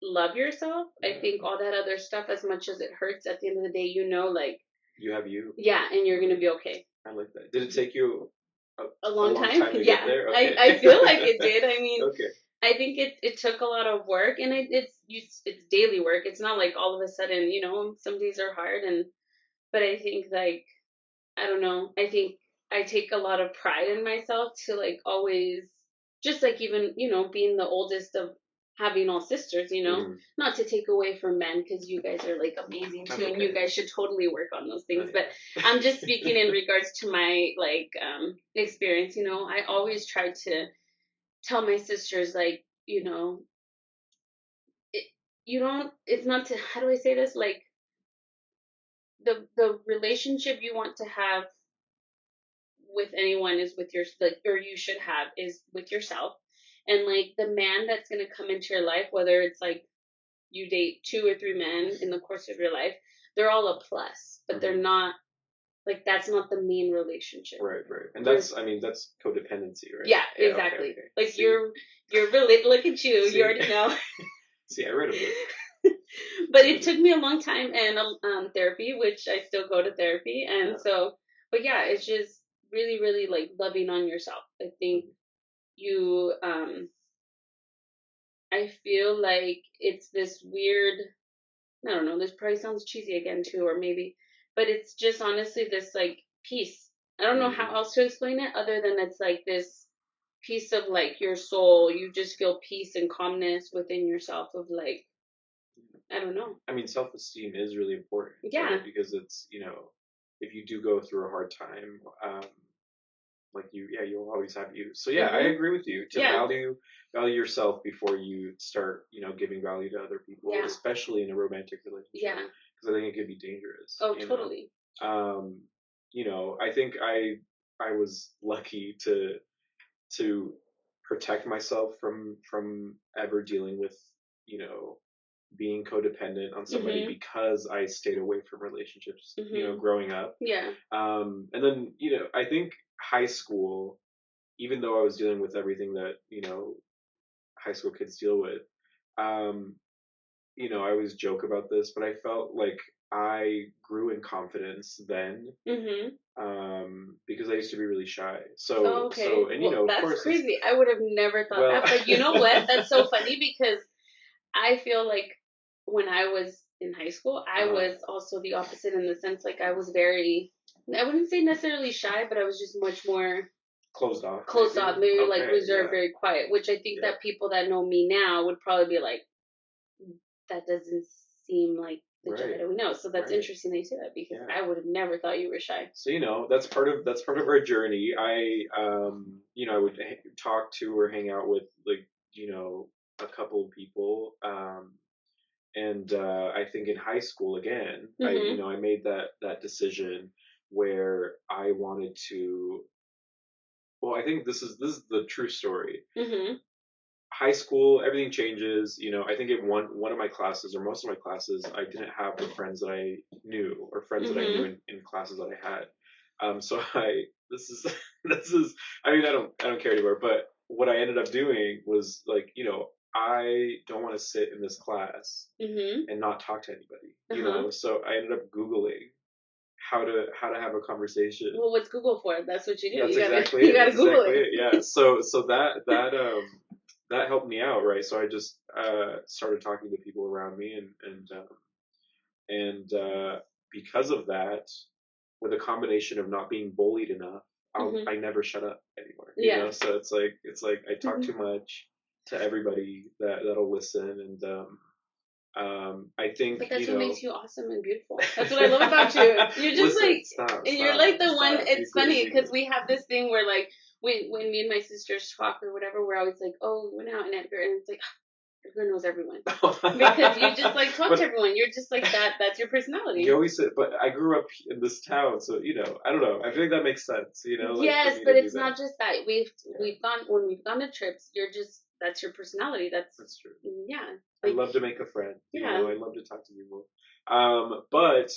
love yourself, I think all that other stuff, as much as it hurts, at the end of the day, like, you have you. Yeah, and you're going to be okay. I like that. Did it take you a long time to get there? Okay. I feel like it did. I mean, okay. I think it took a lot of work, and it's daily work. It's not like all of a sudden, some days are hard, but I think, like, I don't know. I think I take a lot of pride in myself to, like, always, just like, even, being the oldest of having all sisters, not to take away from men, because you guys are, like, amazing too, and you guys should totally work on those things. But I'm just speaking in regards to my, like, experience. I always try to tell my sisters, like, it's not to, how do I say this? Like, the relationship you want to have with anyone is with or you should have, is with yourself. And, like, the man that's going to come into your life, whether it's, like, you date 2 or 3 men in the course of your life, they're all a plus, but they're not, like, that's not the main relationship. Right. And that's codependency, right? Yeah, exactly. Okay. Like, see? you're really, look at you, see? You already know. See, I read a book. But it took me a long time and therapy, which I still go to therapy. And but yeah, it's just really, really, like, loving on yourself. I think I feel like it's this weird, I don't know, this probably sounds cheesy again too, or maybe, but it's just honestly this, like, peace. I don't know how else to explain it other than it's like this piece of, like, your soul. You just feel peace and calmness within yourself of, like, I don't know. I mean, self-esteem is really important. Yeah. Right? Because it's, if you do go through a hard time, like, you'll always have you. So yeah, I agree with you. To value yourself before you start, giving value to other people, especially in a romantic relationship. Yeah. Because I think it could be dangerous. Oh, totally. I think I was lucky to protect myself from ever dealing with, being codependent on somebody because I stayed away from relationships, growing up. Yeah. And then, I think high school, even though I was dealing with everything that, high school kids deal with, I always joke about this, but I felt like I grew in confidence then, because I used to be really shy. So, and that's of course, crazy. I would have never thought that, but you know what? That's so funny because I feel like when I was in high school, I was also the opposite in the sense, like, I was very, I wouldn't say necessarily shy, but I was just much more closed off, maybe okay, like reserved, very quiet. Which I think that people that know me now would probably be like, that doesn't seem like the Jedi that we know. So that's interesting that you say that, because I would have never thought you were shy. So that's part of our journey. I I would talk to or hang out with like a couple of people. And I think in high school again, I made that decision where I wanted to. Well, I think this is the true story. High school, everything changes. I think in one of my classes, or most of my classes, I didn't have the friends that I knew, or friends that I knew in classes that I had. So this is I mean, I don't care anymore. But what I ended up doing was like, I don't want to sit in this class and not talk to anybody. So I ended up Googling how to have a conversation. Well, what's Google for? That's what you do. That's you gotta Google it. Yeah. So that helped me out, right? So I just started talking to people around me, and because of that, with a combination of not being bullied enough, I never shut up anymore. You know? So it's like I talk too much to everybody that'll listen, and I think. But that's what makes you awesome and beautiful. That's what I love about you. You're just you're like the one. It's funny because we have this thing where like when me and my sisters talk or whatever, we're always like, oh, we went out in Edgar, and it's like, Edgar knows everyone because you just like talk to everyone. You're just like that. That's your personality. You always say, but I grew up in this town, so I don't know. I think that makes sense. Like, yes, but it's not just that. We've gone to trips. That's your personality. That's true. Yeah. Like, I love to make a friend. I love to talk to people. But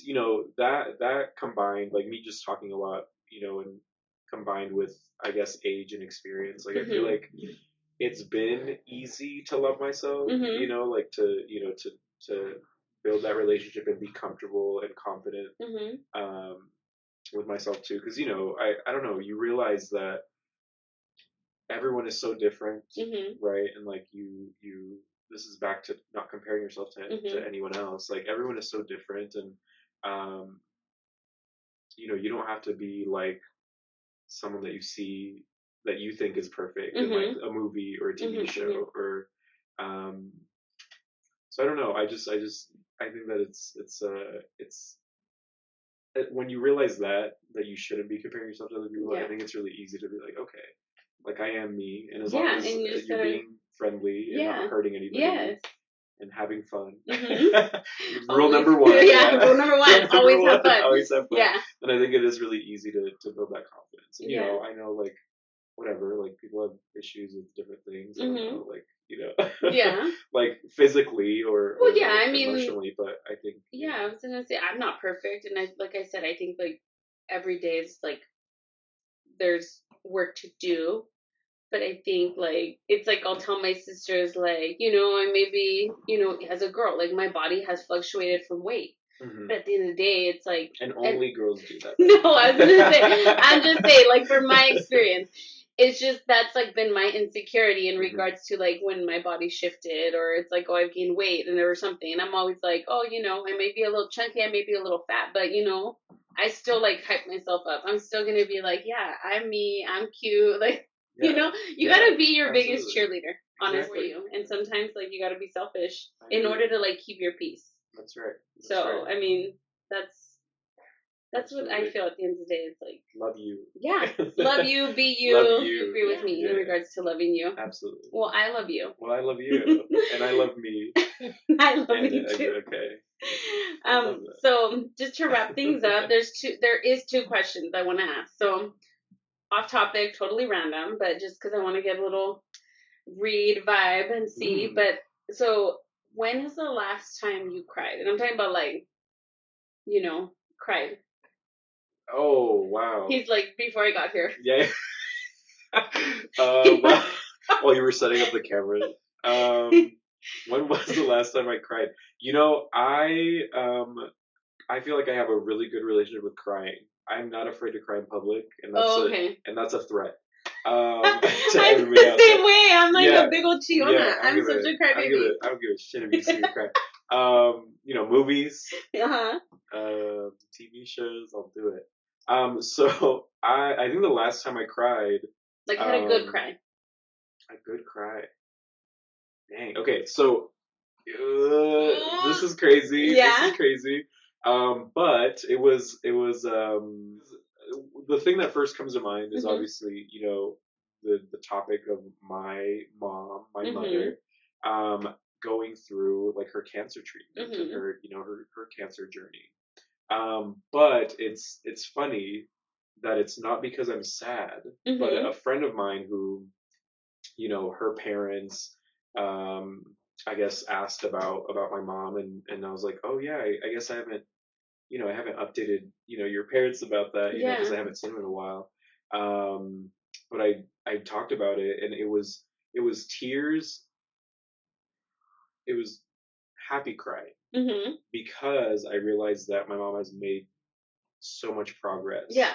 that combined, like me just talking a lot, and combined with, I guess, age and experience, like I feel like it's been easy to love myself, like to build that relationship and be comfortable and confident with myself too. Because I don't know, you realize that everyone is so different, right? And like you this is back to not comparing yourself to anyone else. Like everyone is so different, and you don't have to be like someone that you see that you think is perfect in like a movie or a TV show or so I don't know. I think that it's when you realize that you shouldn't be comparing yourself to other people. I think it's really easy to be like, okay, like I am me, and as long as you're being friendly and not hurting anybody and having fun. Rule number one. Rule number one. Always have fun. Always have fun. Yeah. And I think it is really easy to build that confidence. And, I know like whatever, like people have issues with different things. I don't know, like like physically or I mean, emotionally, but I think I was gonna say I'm not perfect, and like I said, I think like every day is like there's work to do. But I think, like, it's like I'll tell my sisters, like, and maybe, as a girl, like, my body has fluctuated from weight. But at the end of the day, it's like... And only girls do that. No, I was going to say, I'm just saying, like, from my experience, it's just, that's, like, been my insecurity in regards to, like, when my body shifted, or it's like, oh, I've gained weight, or something. And I'm always like, oh, I may be a little chunky, I may be a little fat, but, I still, like, hype myself up. I'm still going to be like, yeah, I'm me, I'm cute, like... you gotta be your biggest cheerleader, honestly. For you. And sometimes, like, you gotta be selfish in order to, like, keep your peace. That's right. I mean, that's what I feel at the end of the day. It's like... Love you. Yeah. Love you, be you. Love you. Agree with me in regards to loving you. Absolutely. Well, I love you. Well, I love you. And I love me. I love me too. Okay. So, just to wrap things up, there is two questions I want to ask. So... off topic, totally random, but just because I want to get a little read vibe and see. But so, when is the last time you cried? And I'm talking about like, cried. Oh wow! He's like before I got here. Yeah. While you were setting up the camera, when was the last time I cried? I feel like I have a really good relationship with crying. I'm not afraid to cry in public, and that's a threat. I'm the same way. I'm like a big old chiona. Yeah, I'm such a crybaby. I don't give a shit if you see me cry. Movies, TV shows, I'll do it. So I think the last time I cried Like, had a good cry. A good cry. Dang. Okay, so this is crazy. Yeah. This is crazy. But it was the thing that first comes to mind is obviously, you know, the topic of my mom, my mother, going through like her cancer treatment and her, you know, her cancer journey. But it's funny that it's not because I'm sad, but a friend of mine who, you know, her parents, I guess asked about my mom, and I was like, oh yeah, I guess I haven't, you know, I haven't updated, you know, your parents about that, you know, because I haven't seen them in a while. But I talked about it, and it was tears. It was happy crying because I realized that my mom has made so much progress. Yeah.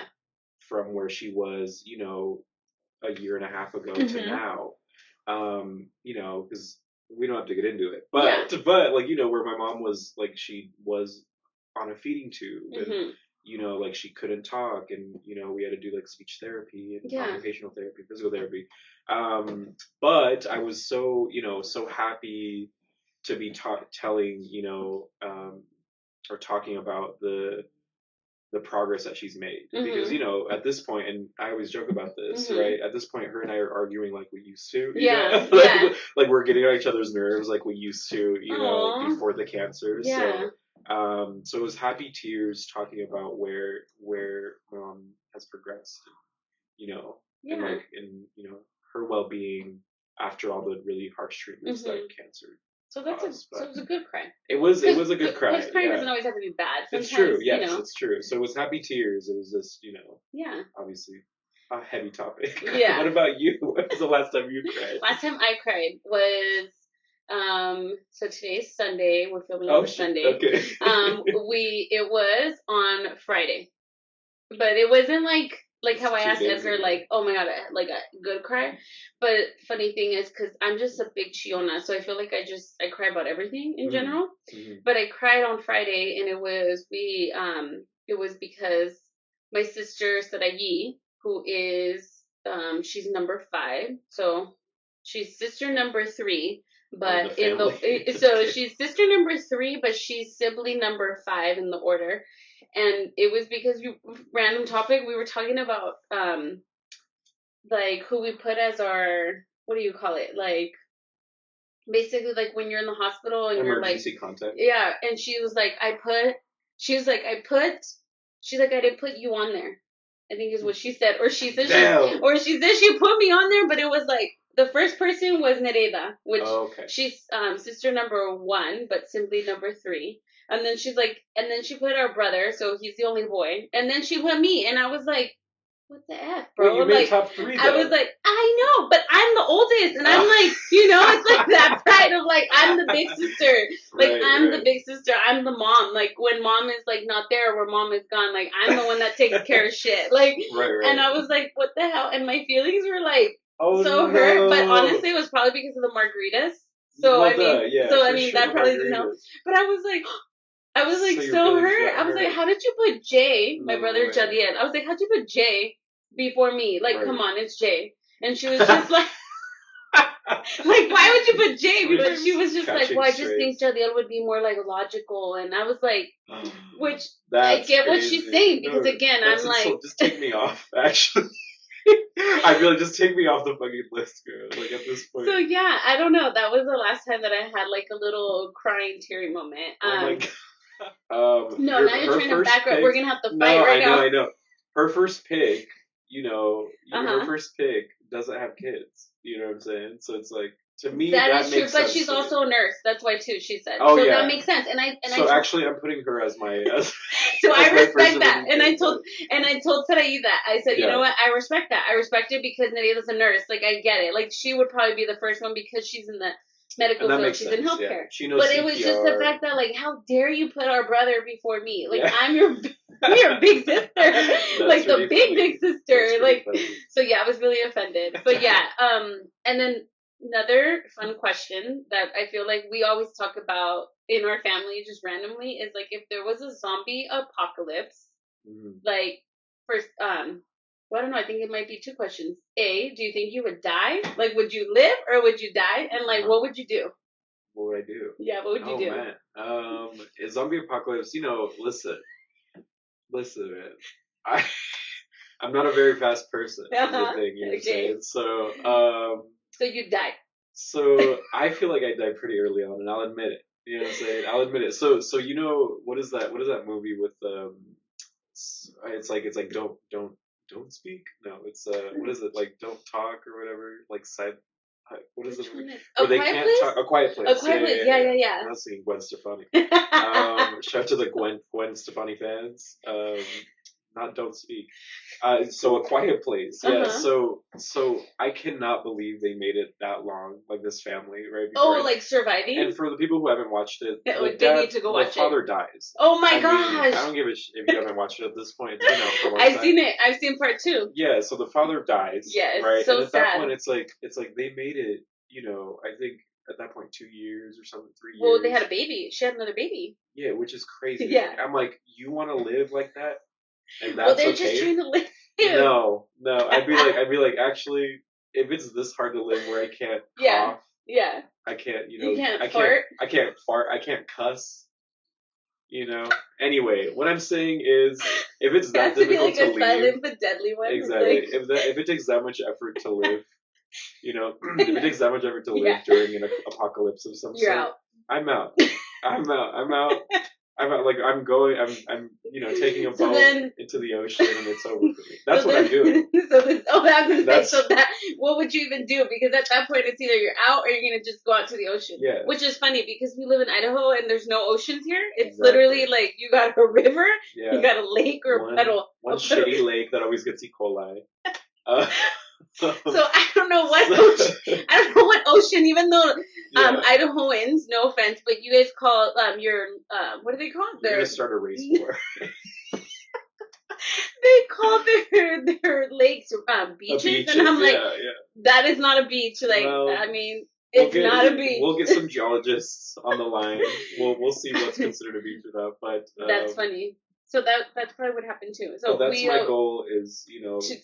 From where she was, you know, a year and a half ago to now. You know, because we don't have to get into it, but like, you know, where my mom was, like, she was on a feeding tube, and you know, like, she couldn't talk, and you know, we had to do like speech therapy and occupational therapy, physical therapy. But I was so, you know, so happy to be telling, you know, or talking about the progress that she's made, because, you know, at this point, and I always joke about this, right? At this point, her and I are arguing like we used to, you know? Like we're getting on each other's nerves like we used to, you know, before the cancer. So it was happy tears talking about where mom has progressed, you know, and like, and you know, her well-being after all the really harsh treatments that cancer. So so it was a good cry. It was a good cry. Because crying doesn't always have to be bad. Sometimes, it's true. Yes, you know. It's true. So it was happy tears. It was just, you know, obviously a heavy topic. Yeah. What about you? When was the last time you cried? Last time I cried was so today's Sunday. We're filming on Sunday. Okay. It was on Friday, but it wasn't like how I asked Edgar, like, oh my god, like a good cry. But funny thing is, because I'm just a big chiona, so I feel like I cry about everything in general. But I cried on Friday, and it was because my sister Sarayi, who is she's number 5, so she's sister number 3. But she's sister number 3, but she's sibling number 5 in the order. And it was because random topic, we were talking about like who we put as our, what do you call it? Like basically like when you're in the hospital and emergency you're like contact. Yeah, and she was like, I didn't put you on there. I think is what she said. Or she said she put me on there, but it was like the first person was Nereda, which she's sister number 1, but simply number 3. And then she's like, and then she put our brother, so he's the only boy. And then she put me, and I was like, what the F, bro? Well, you made top 3, though. I was like, I know, but I'm the oldest, and I'm like, you know, it's like that pride of like, I'm the big sister. Like, I'm the big sister. I'm the mom. Like, when mom is like not there, where mom is gone, like, I'm the one that takes care of shit. Like, and I was like, what the hell? And my feelings were like, hurt, but honestly, it was probably because of the margaritas. So, I mean, that probably didn't help. But I was like, so hurt. I was like, how did you put Jay, my brother Jadiel? I was like, how'd you put Jay before me? Like, come on, it's Jay. And she was just like, like, why would you put Jay? Because she was just like, well, I just think Jadiel would be more like logical. And I was like, which I get what she's saying, because again, I'm like, just take me off, actually. I feel like just take me off the fucking list, girl. Like, at this point. So yeah, I don't know. That was the last time that I had like a little crying, teary moment. Oh my God. No, now you're trying to back up. We're gonna have to fight right now. I know. Her first pick, you know, her first pick doesn't have kids. You know what I'm saying? So it's like, to me, that makes sense. But she's also a nurse. That's why too. She said. Oh, so that makes sense. Actually, I'm putting her as my. So I respect that, and I told Sarai that. I said, you know what? I respect that. I respect it because Nereda's a nurse. Like, I get it. Like, she would probably be the first one because she's in the medical field. She's in healthcare. Yeah. She knows but CPR. It was just the fact that, like, how dare you put our brother before me? Like, I'm your big sister. Like, the big sister. Like, funny. So yeah, I was really offended. But yeah, and then another fun question that I feel like we always talk about in our family just randomly is, like, if there was a zombie apocalypse, like, first, Well, I don't know. I think it might be two questions. A, do you think you would die? Like, would you live or would you die? And like, what would you do? What would I do? Yeah, what would you do? Oh man, a zombie apocalypse. Listen, man. I'm not a very fast person. Is the thing you're saying. So So you die. So I feel like I died pretty early on, and I'll admit it. You know what I'm saying? I'll admit it. So what is that? What is that movie with It's like don't speak. No, it's what is it like? Don't talk or whatever. Like side. What is it? Where they can't talk. A Quiet Place. A Quiet Place. Yeah. I'm not singing Gwen Stefani. Shout out to the Gwen Stefani fans. Not Don't Speak. So A Quiet Place. Yeah. So I cannot believe they made it that long, like this family, right? Like surviving. And for the people who haven't watched it, they need to go watch it. The father dies. Oh my gosh! I don't give a shit if you haven't watched it at this point. It's been out for a long time. I've seen it. I've seen part 2. Yeah. So the father dies. Yes. Right. So and at sad. that point, it's like they made it. I think at that point 2 years or something, 3 years. Well, they had a baby. She had another baby. Yeah, which is crazy. Yeah. I'm like, you want to live like that? And that's they're okay? just trying to live. No. I'd be like, actually, if it's this hard to live where I can't cough, I can't, you can't fart. I can't fart, I can't cuss, Anyway, what I'm saying is, if it's that difficult to live, silent but deadly one. Exactly. If it takes that much effort to live, if it takes that much effort to live during an apocalypse of some sort, I'm out. Like I'm taking a boat into the ocean and it's over for me. That's what I'm doing. What would you even do? Because at that point it's either you're out or you're gonna just go out to the ocean. Yeah. Which is funny because we live in Idaho and there's no oceans here. It's literally like you got a river, you got a lake or a puddle. One shitty lake that always gets E. coli. So I don't know what ocean. I don't know what ocean. Even though Idahoans, no offense, but you guys call your what do they call it? You're gonna start a race war. They call their lakes beaches, and I'm like, that is not a beach. Like, I mean, it's not a beach. We'll get some geologists on the line. We'll see what's considered a beach or not. But that's funny. So that's probably what happened too. So that's my goal is,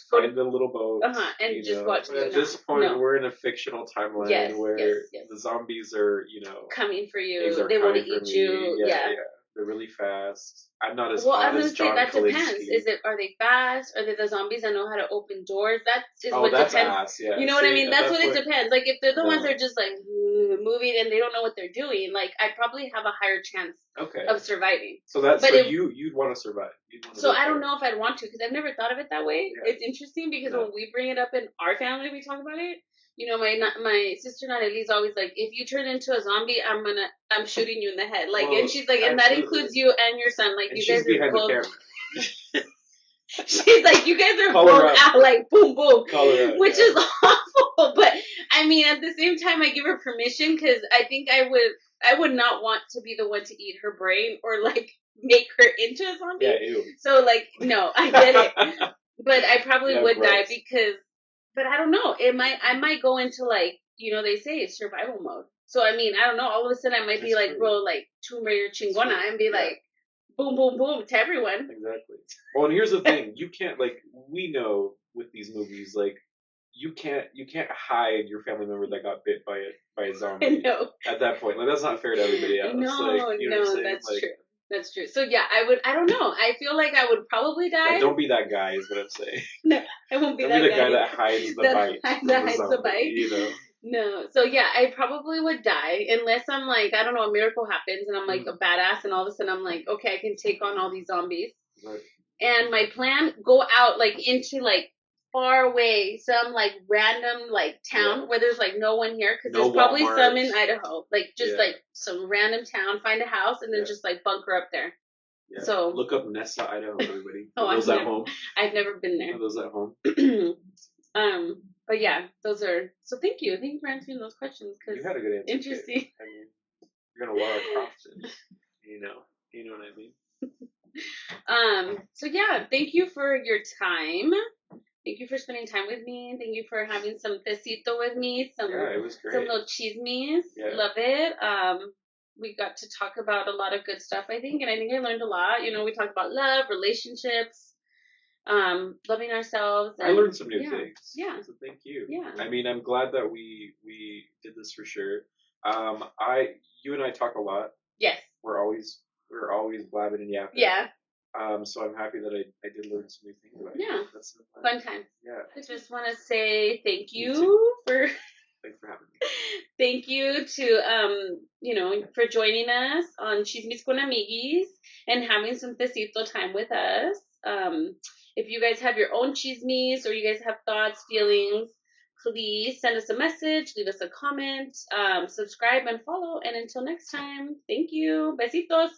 find a little boat. And just watch it. At this point, we're in a fictional timeline where the zombies are, coming for you. They want to eat you. Yeah. They're really fast. I'm not as fast as John that Krasinski. Depends. Are they fast? Are they the zombies that know how to open doors? That is what that's depends. Ass, yeah. You know what I mean? That's what it depends. Like if they're the ones that are just like moving and they don't know what they're doing, like I probably have a higher chance of surviving. So that's you'd want to survive. I don't know if I'd want to because I've never thought of it that way. Yeah. It's interesting because when we bring it up in our family, we talk about it. My sister Nadile's always like, if you turn into a zombie, I'm shooting you in the head. Like, and she's like, and that includes you and your son. Like, you guys are both. She's like, you guys are both out like boom, boom, which is awful. But I mean, at the same time, I give her permission because I think I would not want to be the one to eat her brain or like make her into a zombie. Yeah, ew. So like, no, I get it, but I probably would die because. But I don't know. I might go into like, they say survival mode. So I mean, I don't know. All of a sudden I might be like, bro, like Tomb Raider chingona and be like, boom, boom, boom to everyone. Exactly. Well, and here's the thing: you can't we know with these movies you can't hide your family member that got bit by a zombie. No. At that point, that's not fair to everybody else. No, that's true. That's true. So yeah, I don't know. I feel like I would probably die. Don't be that guy is what I'm saying. No, I won't be don't that be guy. the guy that hides the bite. That hides the bite. No. So yeah, I probably would die unless I'm like, I don't know, a miracle happens and I'm like a badass and all of a sudden I'm like, okay, I can take on all these zombies. Right. And my plan, go out like into like far away, some like random like town where there's like no one here because there's probably Walmart. some in Idaho, like just like some random town, find a house and then just like bunker up there. Yeah. So look up Nessa, Idaho, everybody. Those at home. I've never been there. Those at home. But yeah, those are. So thank you for answering those questions because you had a good answer. Interesting. Kate. I mean, you're gonna Lara Croft it. You know what I mean. So yeah, thank you for your time. Thank you for spending time with me. Thank you for having some tecito with me. It was great. Some little chismis. Yeah. Love it. We got to talk about a lot of good stuff, I think. And I think I learned a lot. We talked about love, relationships, loving ourselves. And, I learned some new things. Yeah. So thank you. Yeah. I mean, I'm glad that we did this for sure. You and I talk a lot. Yes. We're always blabbing and yapping. Yeah. So I'm happy that I did learn some new things about you. Yeah. That's so fun. Fun time. Yeah. I just want to say thank you for. Thanks for having me. Thank you to for joining us on Chismis con Amigis and having some tecito time with us. If you guys have your own chismis or you guys have thoughts, feelings, please send us a message, leave us a comment, subscribe and follow. And until next time, thank you. Besitos.